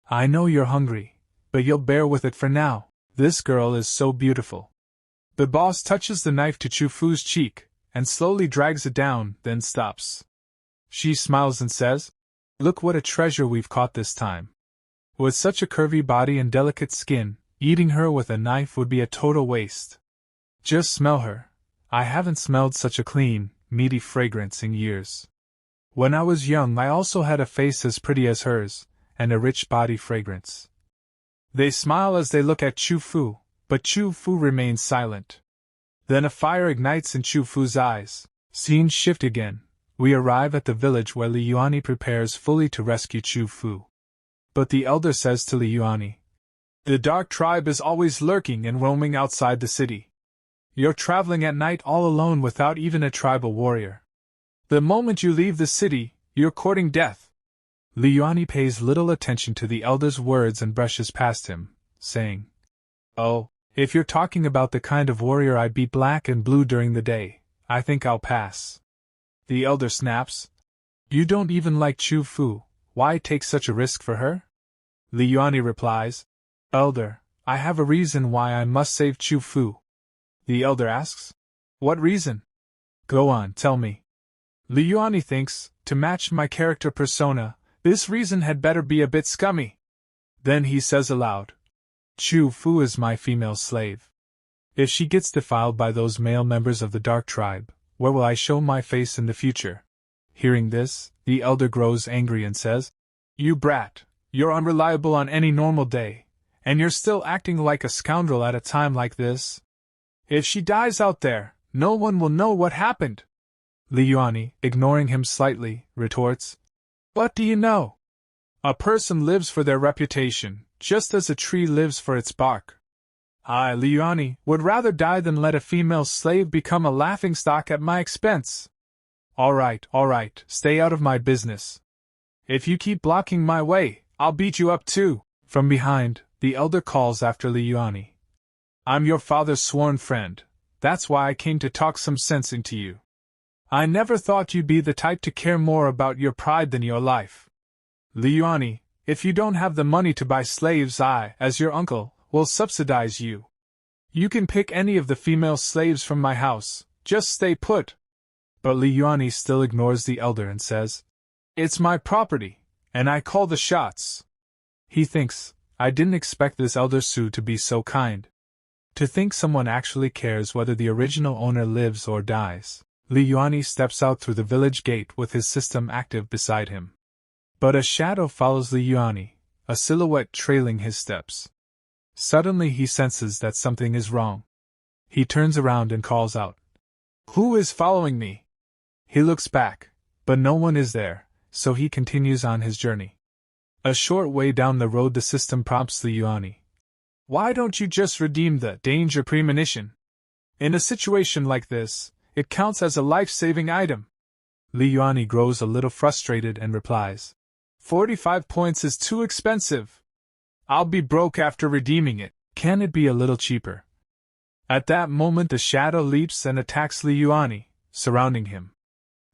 I know you're hungry, but you'll bear with it for now. This girl is so beautiful." The boss touches the knife to Chu Fu's cheek, and slowly drags it down, then stops. She smiles and says, "Look what a treasure we've caught this time. With such a curvy body and delicate skin, eating her with a knife would be a total waste. Just smell her. I haven't smelled such a clean, meaty fragrance in years. When I was young I also had a face as pretty as hers, and a rich body fragrance." They smile as they look at Chu Fu, but Chu Fu remains silent. Then a fire ignites in Chu Fu's eyes. Scene shift again. We arrive at the village where Liuani prepares fully to rescue Chu Fu. But the elder says to Liuani, "The Dark Tribe is always lurking and roaming outside the city. You're traveling at night all alone without even a tribal warrior. The moment you leave the city, you're courting death." Liuani pays little attention to the elder's words and brushes past him, saying, "Oh, if you're talking about the kind of warrior I beat black and blue during the day, I think I'll pass." The elder snaps, "You don't even like Chu Fu, why take such a risk for her?" Liuani replies, "Elder, I have a reason why I must save Chu Fu." The elder asks, "What reason? Go on, tell me." Liuani thinks, to match my character persona, this reason had better be a bit scummy. Then he says aloud, "Chu Fu is my female slave. If she gets defiled by those male members of the Dark Tribe, where will I show my face in the future?" Hearing this, the elder grows angry and says, "You brat, you're unreliable on any normal day, and you're still acting like a scoundrel at a time like this. If she dies out there, no one will know what happened." Liuani, ignoring him slightly, retorts, "What do you know? A person lives for their reputation, just as a tree lives for its bark. I, Liuani, would rather die than let a female slave become a laughingstock at my expense. All right, stay out of my business. If you keep blocking my way, I'll beat you up too." From behind, the elder calls after Liuani, "I'm your father's sworn friend, that's why I came to talk some sense into you. I never thought you'd be the type to care more about your pride than your life. Liuani, if you don't have the money to buy slaves, I, as your uncle, will subsidize you. You can pick any of the female slaves from my house, just stay put. But Li Yuani still ignores the elder and says, It's my property, and I call the shots. He thinks, I didn't expect this elder Su to be so kind. To think someone actually cares whether the original owner lives or dies. Li Yuani steps out through the village gate with his system active beside him. But a shadow follows Li Yuani, a silhouette trailing his steps. Suddenly he senses that something is wrong. He turns around and calls out, Who is following me? He looks back, but no one is there, so he continues on his journey. A short way down the road the system prompts Li Yuani. Why don't you just redeem the danger premonition? In a situation like this, it counts as a life-saving item. Li Yuani grows a little frustrated and replies, 45 points is too expensive. I'll be broke after redeeming it. Can it be a little cheaper? At that moment the shadow leaps and attacks Li Yuani, surrounding him.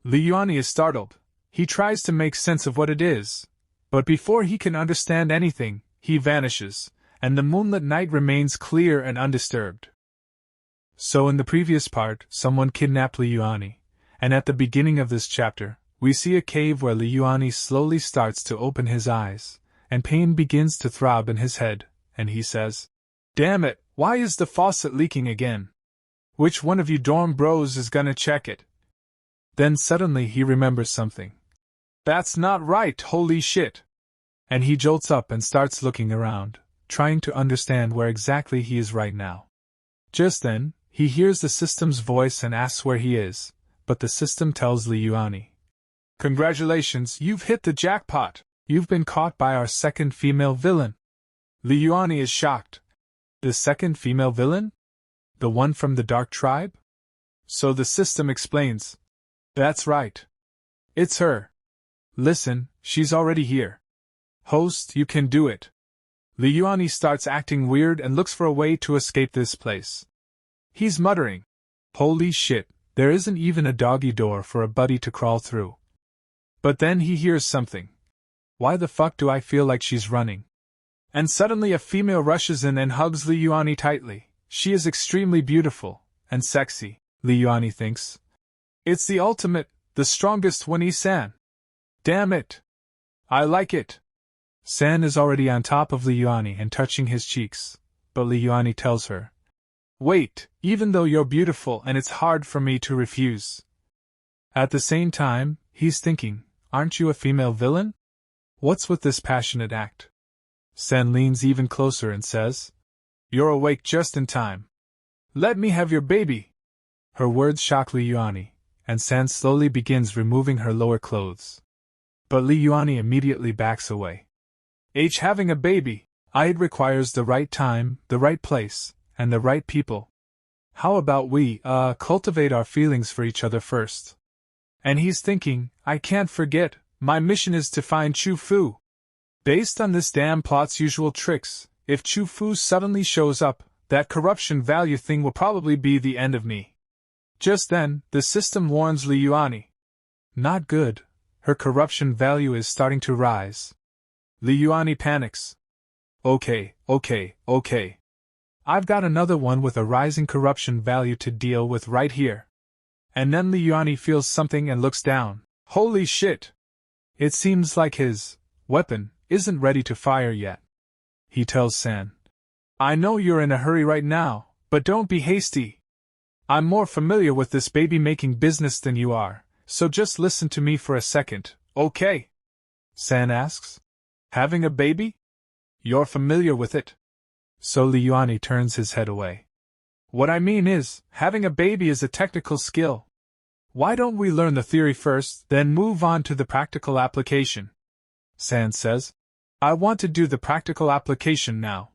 Li Yuani is startled. He tries to make sense of what it is, but before he can understand anything, he vanishes, and the moonlit night remains clear and undisturbed. So in the previous part, someone kidnapped Li Yuani, and at the beginning of this chapter, we see a cave where Li Yuani slowly starts to open his eyes, and pain begins to throb in his head, and he says, Damn it, why is the faucet leaking again? Which one of you dorm bros is gonna check it? Then suddenly he remembers something. That's not right, holy shit! And he jolts up and starts looking around, trying to understand where exactly he is right now. Just then, he hears the system's voice and asks where he is, but the system tells Li Yuani, Congratulations, you've hit the jackpot! You've been caught by our second female villain. Li Yuani is shocked. The second female villain? The one from the Dark Tribe? So the system explains. That's right. It's her. Listen, she's already here. Host, you can do it. Li Yuani starts acting weird and looks for a way to escape this place. He's muttering, Holy shit, there isn't even a doggy door for a buddy to crawl through. But then he hears something. Why the fuck do I feel like she's running? And suddenly a female rushes in and hugs Li Yuani tightly. She is extremely beautiful and sexy, Li Yuani thinks. It's the ultimate, the strongest Winnie-san. Damn it! I like it! San is already on top of Li Yuani and touching his cheeks, but Li Yuani tells her, Wait, even though you're beautiful and it's hard for me to refuse. At the same time, he's thinking, aren't you a female villain? What's with this passionate act? San leans even closer and says, You're awake just in time. Let me have your baby. Her words shock Li Yuani, and San slowly begins removing her lower clothes. But Li Yuani immediately backs away. Having a baby, it requires the right time, the right place, and the right people. How about we, cultivate our feelings for each other first? And he's thinking, I can't forget, my mission is to find Chu Fu. Based on this damn plot's usual tricks, if Chu Fu suddenly shows up, that corruption value thing will probably be the end of me. Just then, the system warns Li Yuani. Not good, her corruption value is starting to rise. Li Yuani panics. Okay. I've got another one with a rising corruption value to deal with right here. And then Li Yuani feels something and looks down. Holy shit! It seems like his weapon isn't ready to fire yet. He tells San. I know you're in a hurry right now, but don't be hasty. I'm more familiar with this baby-making business than you are, so just listen to me for a second, okay? San asks. Having a baby? You're familiar with it? So Li Yuani turns his head away. What I mean is, having a baby is a technical skill. Why don't we learn the theory first, then move on to the practical application? San says. I want to do the practical application now.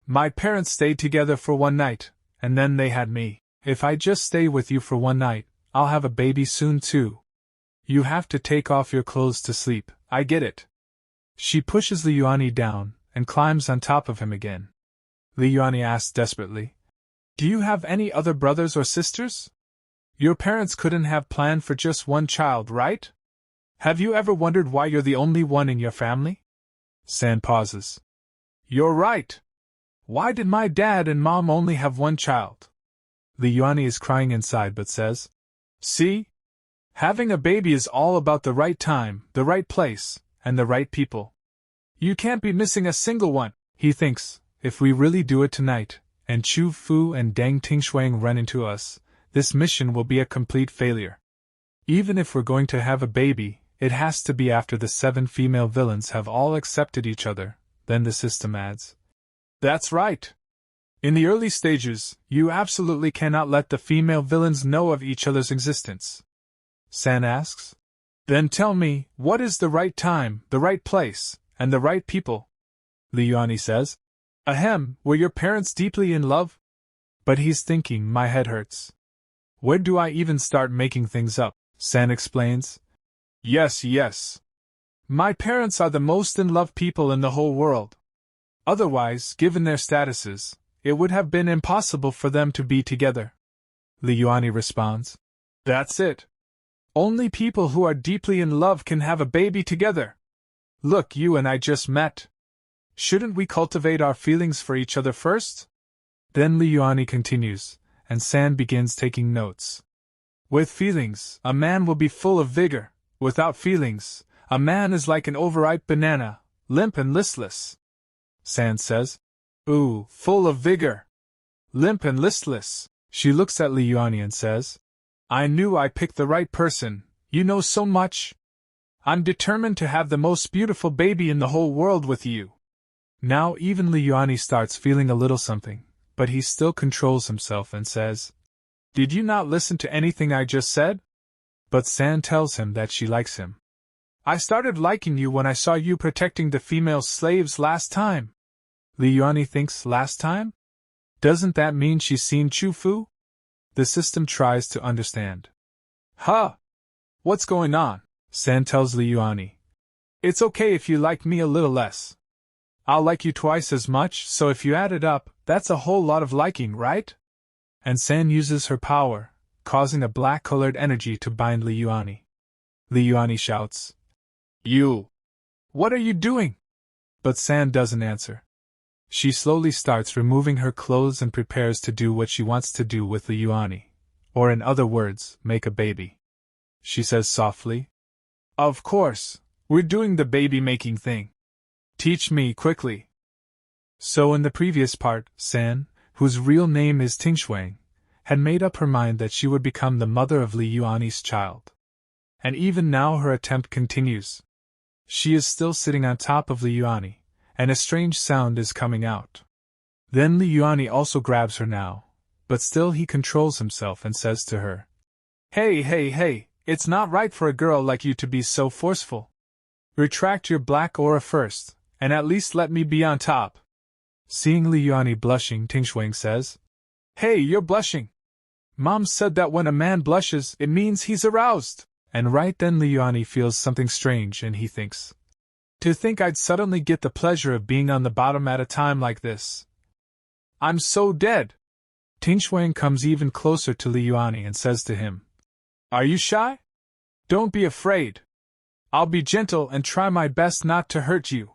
My parents stayed together for one night, and then they had me. If I just stay with you for one night, I'll have a baby soon too. You have to take off your clothes to sleep, I get it. She pushes Li Yuani down, and climbs on top of him again. Li Yuani asks desperately, Do you have any other brothers or sisters? Your parents couldn't have planned for just one child, right? Have you ever wondered why you're the only one in your family? San pauses. You're right. Why did my dad and mom only have one child? Li Yuani is crying inside but says, See? Having a baby is all about the right time, the right place, and the right people. You can't be missing a single one, he thinks. If we really do it tonight, and Chu Fu and Deng Tingshuang run into us, this mission will be a complete failure. Even if we're going to have a baby, it has to be after the 7 female villains have all accepted each other, then the system adds. That's right. In the early stages, you absolutely cannot let the female villains know of each other's existence. San asks. Then tell me, what is the right time, the right place, and the right people? Li Yuani says. Ahem, were your parents deeply in love? But he's thinking, my head hurts. Where do I even start making things up? San explains. Yes. My parents are the most in love people in the whole world. Otherwise, given their statuses, it would have been impossible for them to be together. Li Yuani responds. That's it. Only people who are deeply in love can have a baby together. Look, you and I just met. Shouldn't we cultivate our feelings for each other first? Then Li Yuani continues, and San begins taking notes. With feelings, a man will be full of vigor. Without feelings, a man is like an overripe banana, limp and listless. San says. Ooh, full of vigor. Limp and listless. She looks at Li Yuani and says, I knew I picked the right person, you know so much. I'm determined to have the most beautiful baby in the whole world with you. Now even Li Yuani starts feeling a little something, but he still controls himself and says, Did you not listen to anything I just said? But San tells him that she likes him. I started liking you when I saw you protecting the female slaves last time. Li Yuani thinks, last time? Doesn't that mean she's seen Chu Fu? The system tries to understand. Huh? What's going on? San tells Li Yuani. It's okay if you like me a little less. I'll like you twice as much, so if you add it up, that's a whole lot of liking, right? And San uses her power, causing a black-colored energy to bind Li Yuani. Li Yuani shouts, You! What are you doing? But San doesn't answer. She slowly starts removing her clothes and prepares to do what she wants to do with Li Yuani, or in other words, make a baby. She says softly, Of course, we're doing the baby-making thing. Teach me quickly. So in the previous part, San, whose real name is Tingshuang, had made up her mind that she would become the mother of Li Yuani's child. And even now her attempt continues. She is still sitting on top of Li Yuani, and a strange sound is coming out. Then Li Yuani also grabs her now, but still he controls himself and says to her, Hey, it's not right for a girl like you to be so forceful. Retract your black aura first, and at least let me be on top. Seeing Li Yuani blushing, Tingshuang says, Hey, you're blushing. Mom said that when a man blushes, it means he's aroused. And right then Li Yuani feels something strange and he thinks, To think I'd suddenly get the pleasure of being on the bottom at a time like this. I'm so dead. Tingshuang comes even closer to Li Yuani and says to him, Are you shy? Don't be afraid. I'll be gentle and try my best not to hurt you.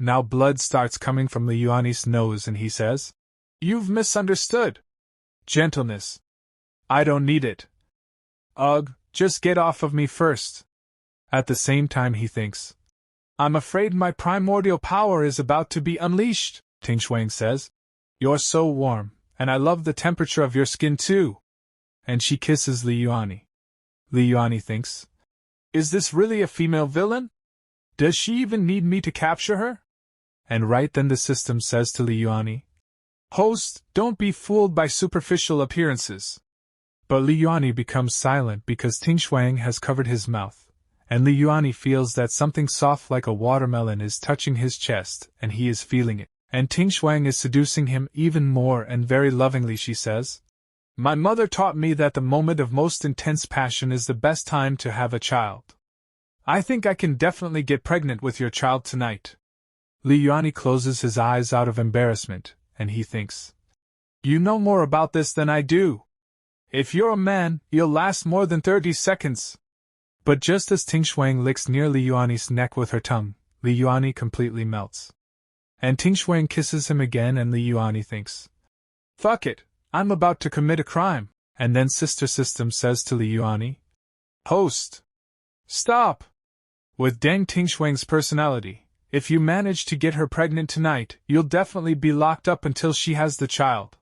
Now blood starts coming from Li Yuani's nose and he says, You've misunderstood. Gentleness. I don't need it. Ugh, just get off of me first. At the same time he thinks, I'm afraid my primordial power is about to be unleashed, Tingshuang says. You're so warm, and I love the temperature of your skin too. And she kisses Li Yuani. Li Yuani thinks, Is this really a female villain? Does she even need me to capture her? And right then the system says to Li Yuani, Host, don't be fooled by superficial appearances. But Li Yuani becomes silent because Tingshuang has covered his mouth, and Li Yuani feels that something soft like a watermelon is touching his chest, and he is feeling it. And Tingshuang is seducing him even more, and very lovingly she says, My mother taught me that the moment of most intense passion is the best time to have a child. I think I can definitely get pregnant with your child tonight. Li Yuani closes his eyes out of embarrassment, and he thinks, You know more about this than I do. If you're a man, you'll last more than 30 seconds. But just as Tingshuang licks near Li Yuani's neck with her tongue, Li Yuani completely melts. And Ting Shuang kisses him again and Li Yuani thinks, fuck it, I'm about to commit a crime. And then Sister System says to Li Yuani, host, stop! With Deng Ting Shuang's personality, if you manage to get her pregnant tonight, you'll definitely be locked up until she has the child.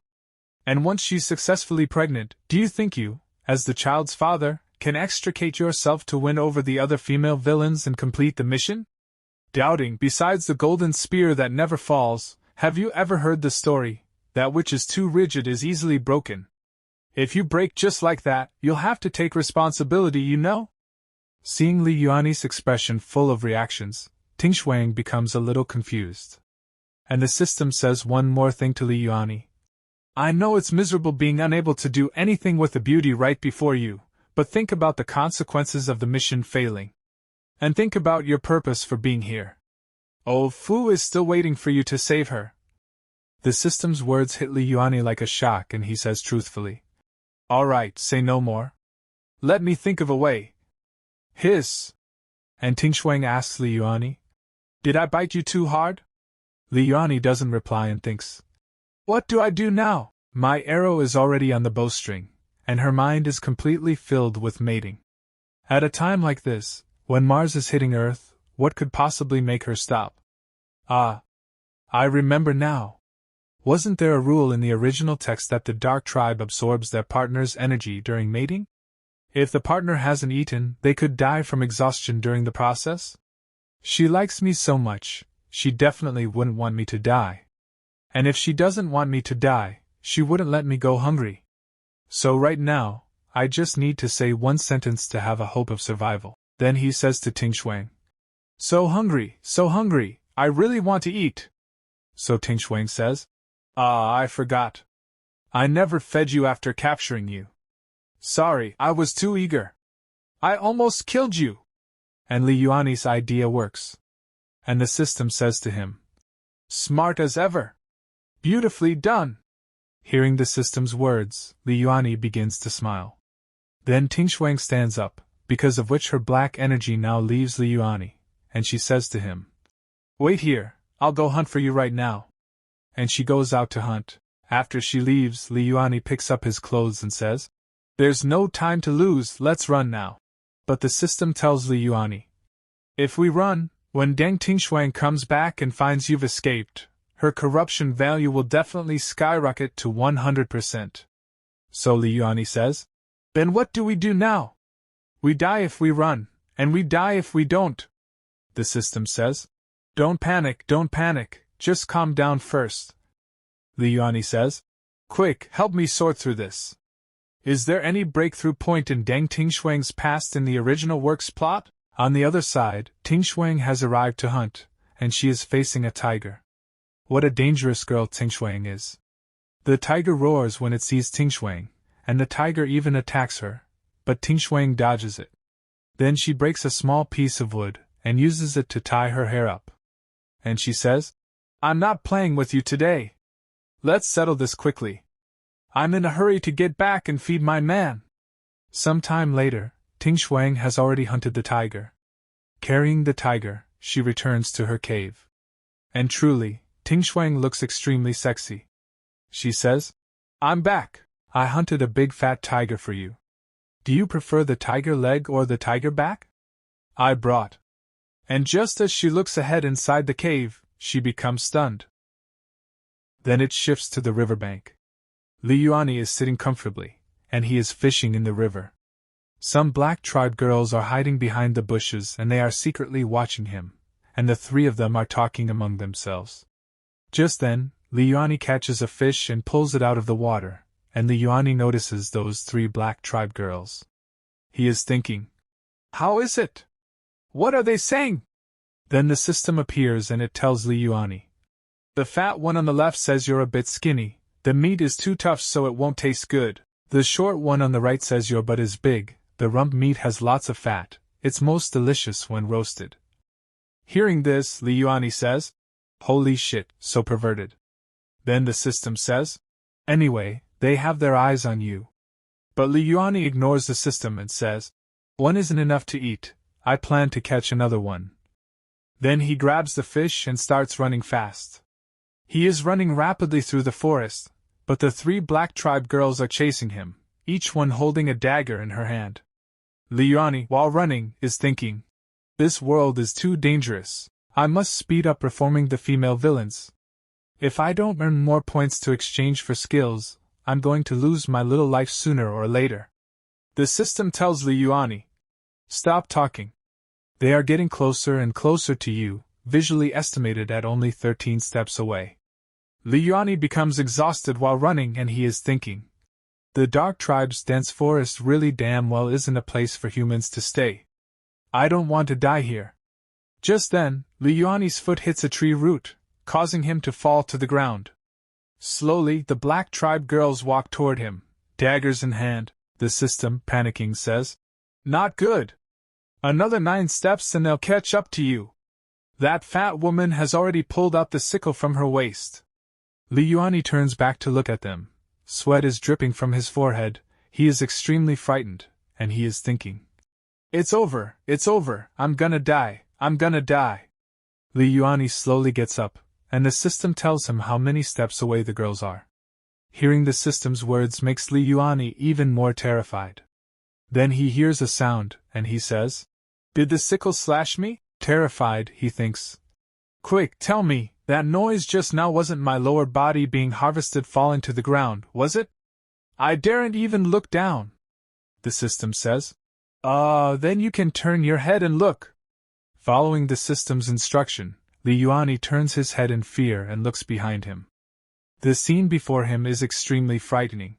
And once she's successfully pregnant, do you think you, as the child's father, can extricate yourself to win over the other female villains and complete the mission? Doubting, besides the golden spear that never falls, have you ever heard the story, that which is too rigid is easily broken? If you break just like that, you'll have to take responsibility, you know? Seeing Li Yuani's expression full of reactions, Ting Shuang becomes a little confused. And the system says one more thing to Li Yuani. I know it's miserable being unable to do anything with the beauty right before you, but think about the consequences of the mission failing. And think about your purpose for being here. Oh, Fu is still waiting for you to save her. The system's words hit Li Yuani like a shock and he says truthfully, all right, say no more. Let me think of a way. Hiss. And Ting Shuang asks Li Yuani, did I bite you too hard? Li Yuani doesn't reply and thinks, what do I do now? My arrow is already on the bowstring, and her mind is completely filled with mating. At a time like this, when Mars is hitting Earth, what could possibly make her stop? Ah, I remember now. Wasn't there a rule in the original text that the Dark Tribe absorbs their partner's energy during mating? If the partner hasn't eaten, they could die from exhaustion during the process? She likes me so much, she definitely wouldn't want me to die. And if she doesn't want me to die, she wouldn't let me go hungry. So right now, I just need to say one sentence to have a hope of survival. Then he says to Ting Shuang, so hungry, I really want to eat. So Ting Shuang says, I forgot. I never fed you after capturing you. Sorry, I was too eager. I almost killed you. And Li Yuani's idea works. And the system says to him, smart as ever. Beautifully done. Hearing the system's words, Li Yuani begins to smile. Then Ting Shuang stands up, because of which her black energy now leaves Li Yuani, and she says to him, wait here, I'll go hunt for you right now. And she goes out to hunt. After she leaves, Li Yuani picks up his clothes and says, there's no time to lose, let's run now. But the system tells Li Yuani, if we run, when Deng Ting Shuang comes back and finds you've escaped, her corruption value will definitely skyrocket to 100%. So Li Yuani says, then what do we do now? We die if we run, and we die if we don't. The system says, don't panic, just calm down first. Li Yuani says, quick, help me sort through this. Is there any breakthrough point in Deng Ting Shuang's past in the original work's plot? On the other side, Ting Shuang has arrived to hunt, and she is facing a tiger. What a dangerous girl Ting Shuang is. The tiger roars when it sees Ting Shuang, and the tiger even attacks her, but Ting Shuang dodges it. Then she breaks a small piece of wood, and uses it to tie her hair up. And she says, I'm not playing with you today. Let's settle this quickly. I'm in a hurry to get back and feed my man. Some time later, Ting Shuang has already hunted the tiger. Carrying the tiger, she returns to her cave. And truly, Ting Shuang looks extremely sexy. She says, I'm back. I hunted a big fat tiger for you. Do you prefer the tiger leg or the tiger back? I brought. And just as she looks ahead inside the cave, she becomes stunned. Then it shifts to the riverbank. Li Yuani is sitting comfortably, and he is fishing in the river. Some black tribe girls are hiding behind the bushes and they are secretly watching him, and the three of them are talking among themselves. Just then, Li Yuani catches a fish and pulls it out of the water, and Li Yuani notices those three black tribe girls. He is thinking, how is it? What are they saying? Then the system appears and it tells Li Yuani. The fat one on the left says you're a bit skinny, the meat is too tough so it won't taste good. The short one on the right says your butt is big, the rump meat has lots of fat, it's most delicious when roasted. Hearing this, Li Yuani says, holy shit, so perverted. Then the system says, anyway, they have their eyes on you. But Li Yuani ignores the system and says, one isn't enough to eat, I plan to catch another one. Then he grabs the fish and starts running fast. He is running rapidly through the forest, but the 3 black tribe girls are chasing him, each one holding a dagger in her hand. Liuani, while running, is thinking, "This world is too dangerous. I must speed up reforming the female villains. If I don't earn more points to exchange for skills, I'm going to lose my little life sooner or later." The system tells Liuani, "Stop talking. They are getting closer and closer to you, visually estimated at only 13 steps away." Liuani becomes exhausted while running and he is thinking, "The Dark Tribe's dense forest really damn well isn't a place for humans to stay. I don't want to die here." Just then, Liuani's foot hits a tree root, causing him to fall to the ground. Slowly, the Black Tribe girls walk toward him, daggers in hand. The system, panicking, says, "Not good. Another 9 steps and they'll catch up to you." That fat woman has already pulled out the sickle from her waist. Liuani turns back to look at them. Sweat is dripping from his forehead, he is extremely frightened, and he is thinking, it's over, I'm gonna die. Liuani slowly gets up, and the system tells him how many steps away the girls are. Hearing the system's words makes Liuani even more terrified. Then he hears a sound, and he says, "Did the sickle slash me?" Terrified, he thinks, "Quick, tell me, that noise just now wasn't my lower body being harvested falling to the ground, was it? I daren't even look down." The system says, Then you can turn your head and look." Following the system's instruction, Liuani turns his head in fear and looks behind him. The scene before him is extremely frightening.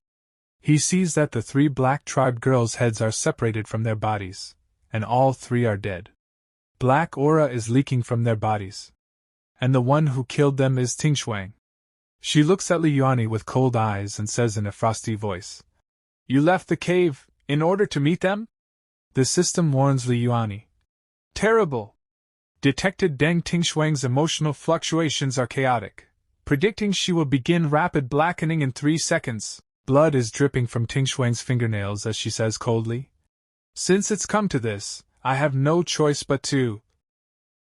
He sees that the 3 Black Tribe girls' heads are separated from their bodies, and all 3 are dead. Black aura is leaking from their bodies. And the one who killed them is Tingshuang. She looks at Liuani with cold eyes and says in a frosty voice, "You left the cave, in order to meet them?" The system warns Liuani. Terrible! Detected Deng Tingshuang's emotional fluctuations are chaotic, predicting she will begin rapid blackening in 3 seconds. Blood is dripping from Tingshuang's fingernails as she says coldly, "Since it's come to this, I have no choice but to."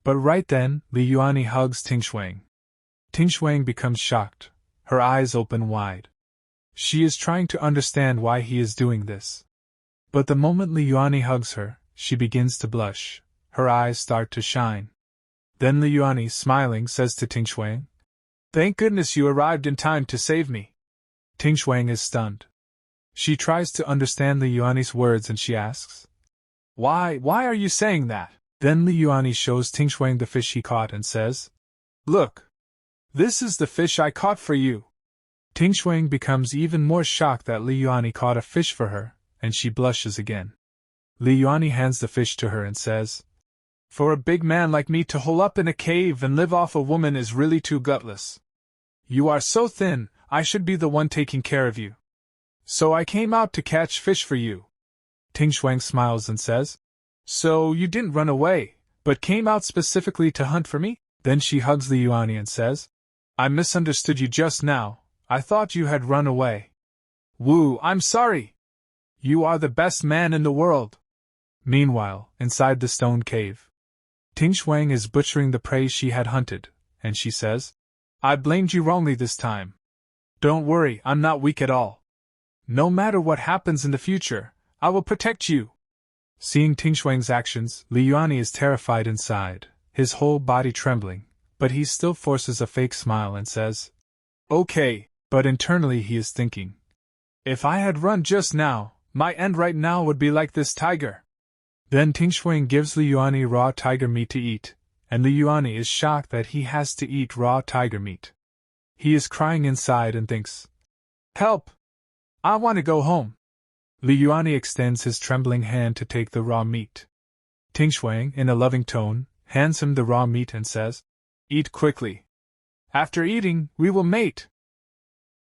But right then, Liuani hugs Tingshuang. Tingshuang becomes shocked, her eyes open wide. She is trying to understand why he is doing this. But the moment Liuani hugs her, she begins to blush, her eyes start to shine. Then Liuani, smiling, says to Tingshuang, "Thank goodness you arrived in time to save me." Tingshuang is stunned. She tries to understand Liuani's words and she asks, Why are you saying that?" Then Liuani shows Tingshuang the fish he caught and says, "Look. This is the fish I caught for you." Tingshuang becomes even more shocked that Liuani caught a fish for her, and she blushes again. Liuani hands the fish to her and says, "For a big man like me to hole up in a cave and live off a woman is really too gutless. You are so thin, I should be the one taking care of you. So I came out to catch fish for you." Tingshuang smiles and says, "So you didn't run away, but came out specifically to hunt for me?" Then she hugs Liuani and says, "I misunderstood you just now, I thought you had run away." "Woo, I'm sorry! You are the best man in the world." Meanwhile, inside the stone cave, Tingshuang is butchering the prey she had hunted, and she says, "I blamed you wrongly this time. Don't worry, I'm not weak at all. No matter what happens in the future, I will protect you." Seeing Tingshuang's actions, Liuani is terrified inside, his whole body trembling, but he still forces a fake smile and says, "Okay," but internally he is thinking, "If I had run just now, my end right now would be like this tiger." Then Tingshuang gives Liuani raw tiger meat to eat, and Liuani is shocked that he has to eat raw tiger meat. He is crying inside and thinks, "Help! I want to go home." Liuani extends his trembling hand to take the raw meat. Tingshuang, in a loving tone, hands him the raw meat and says, "Eat quickly. After eating, we will mate."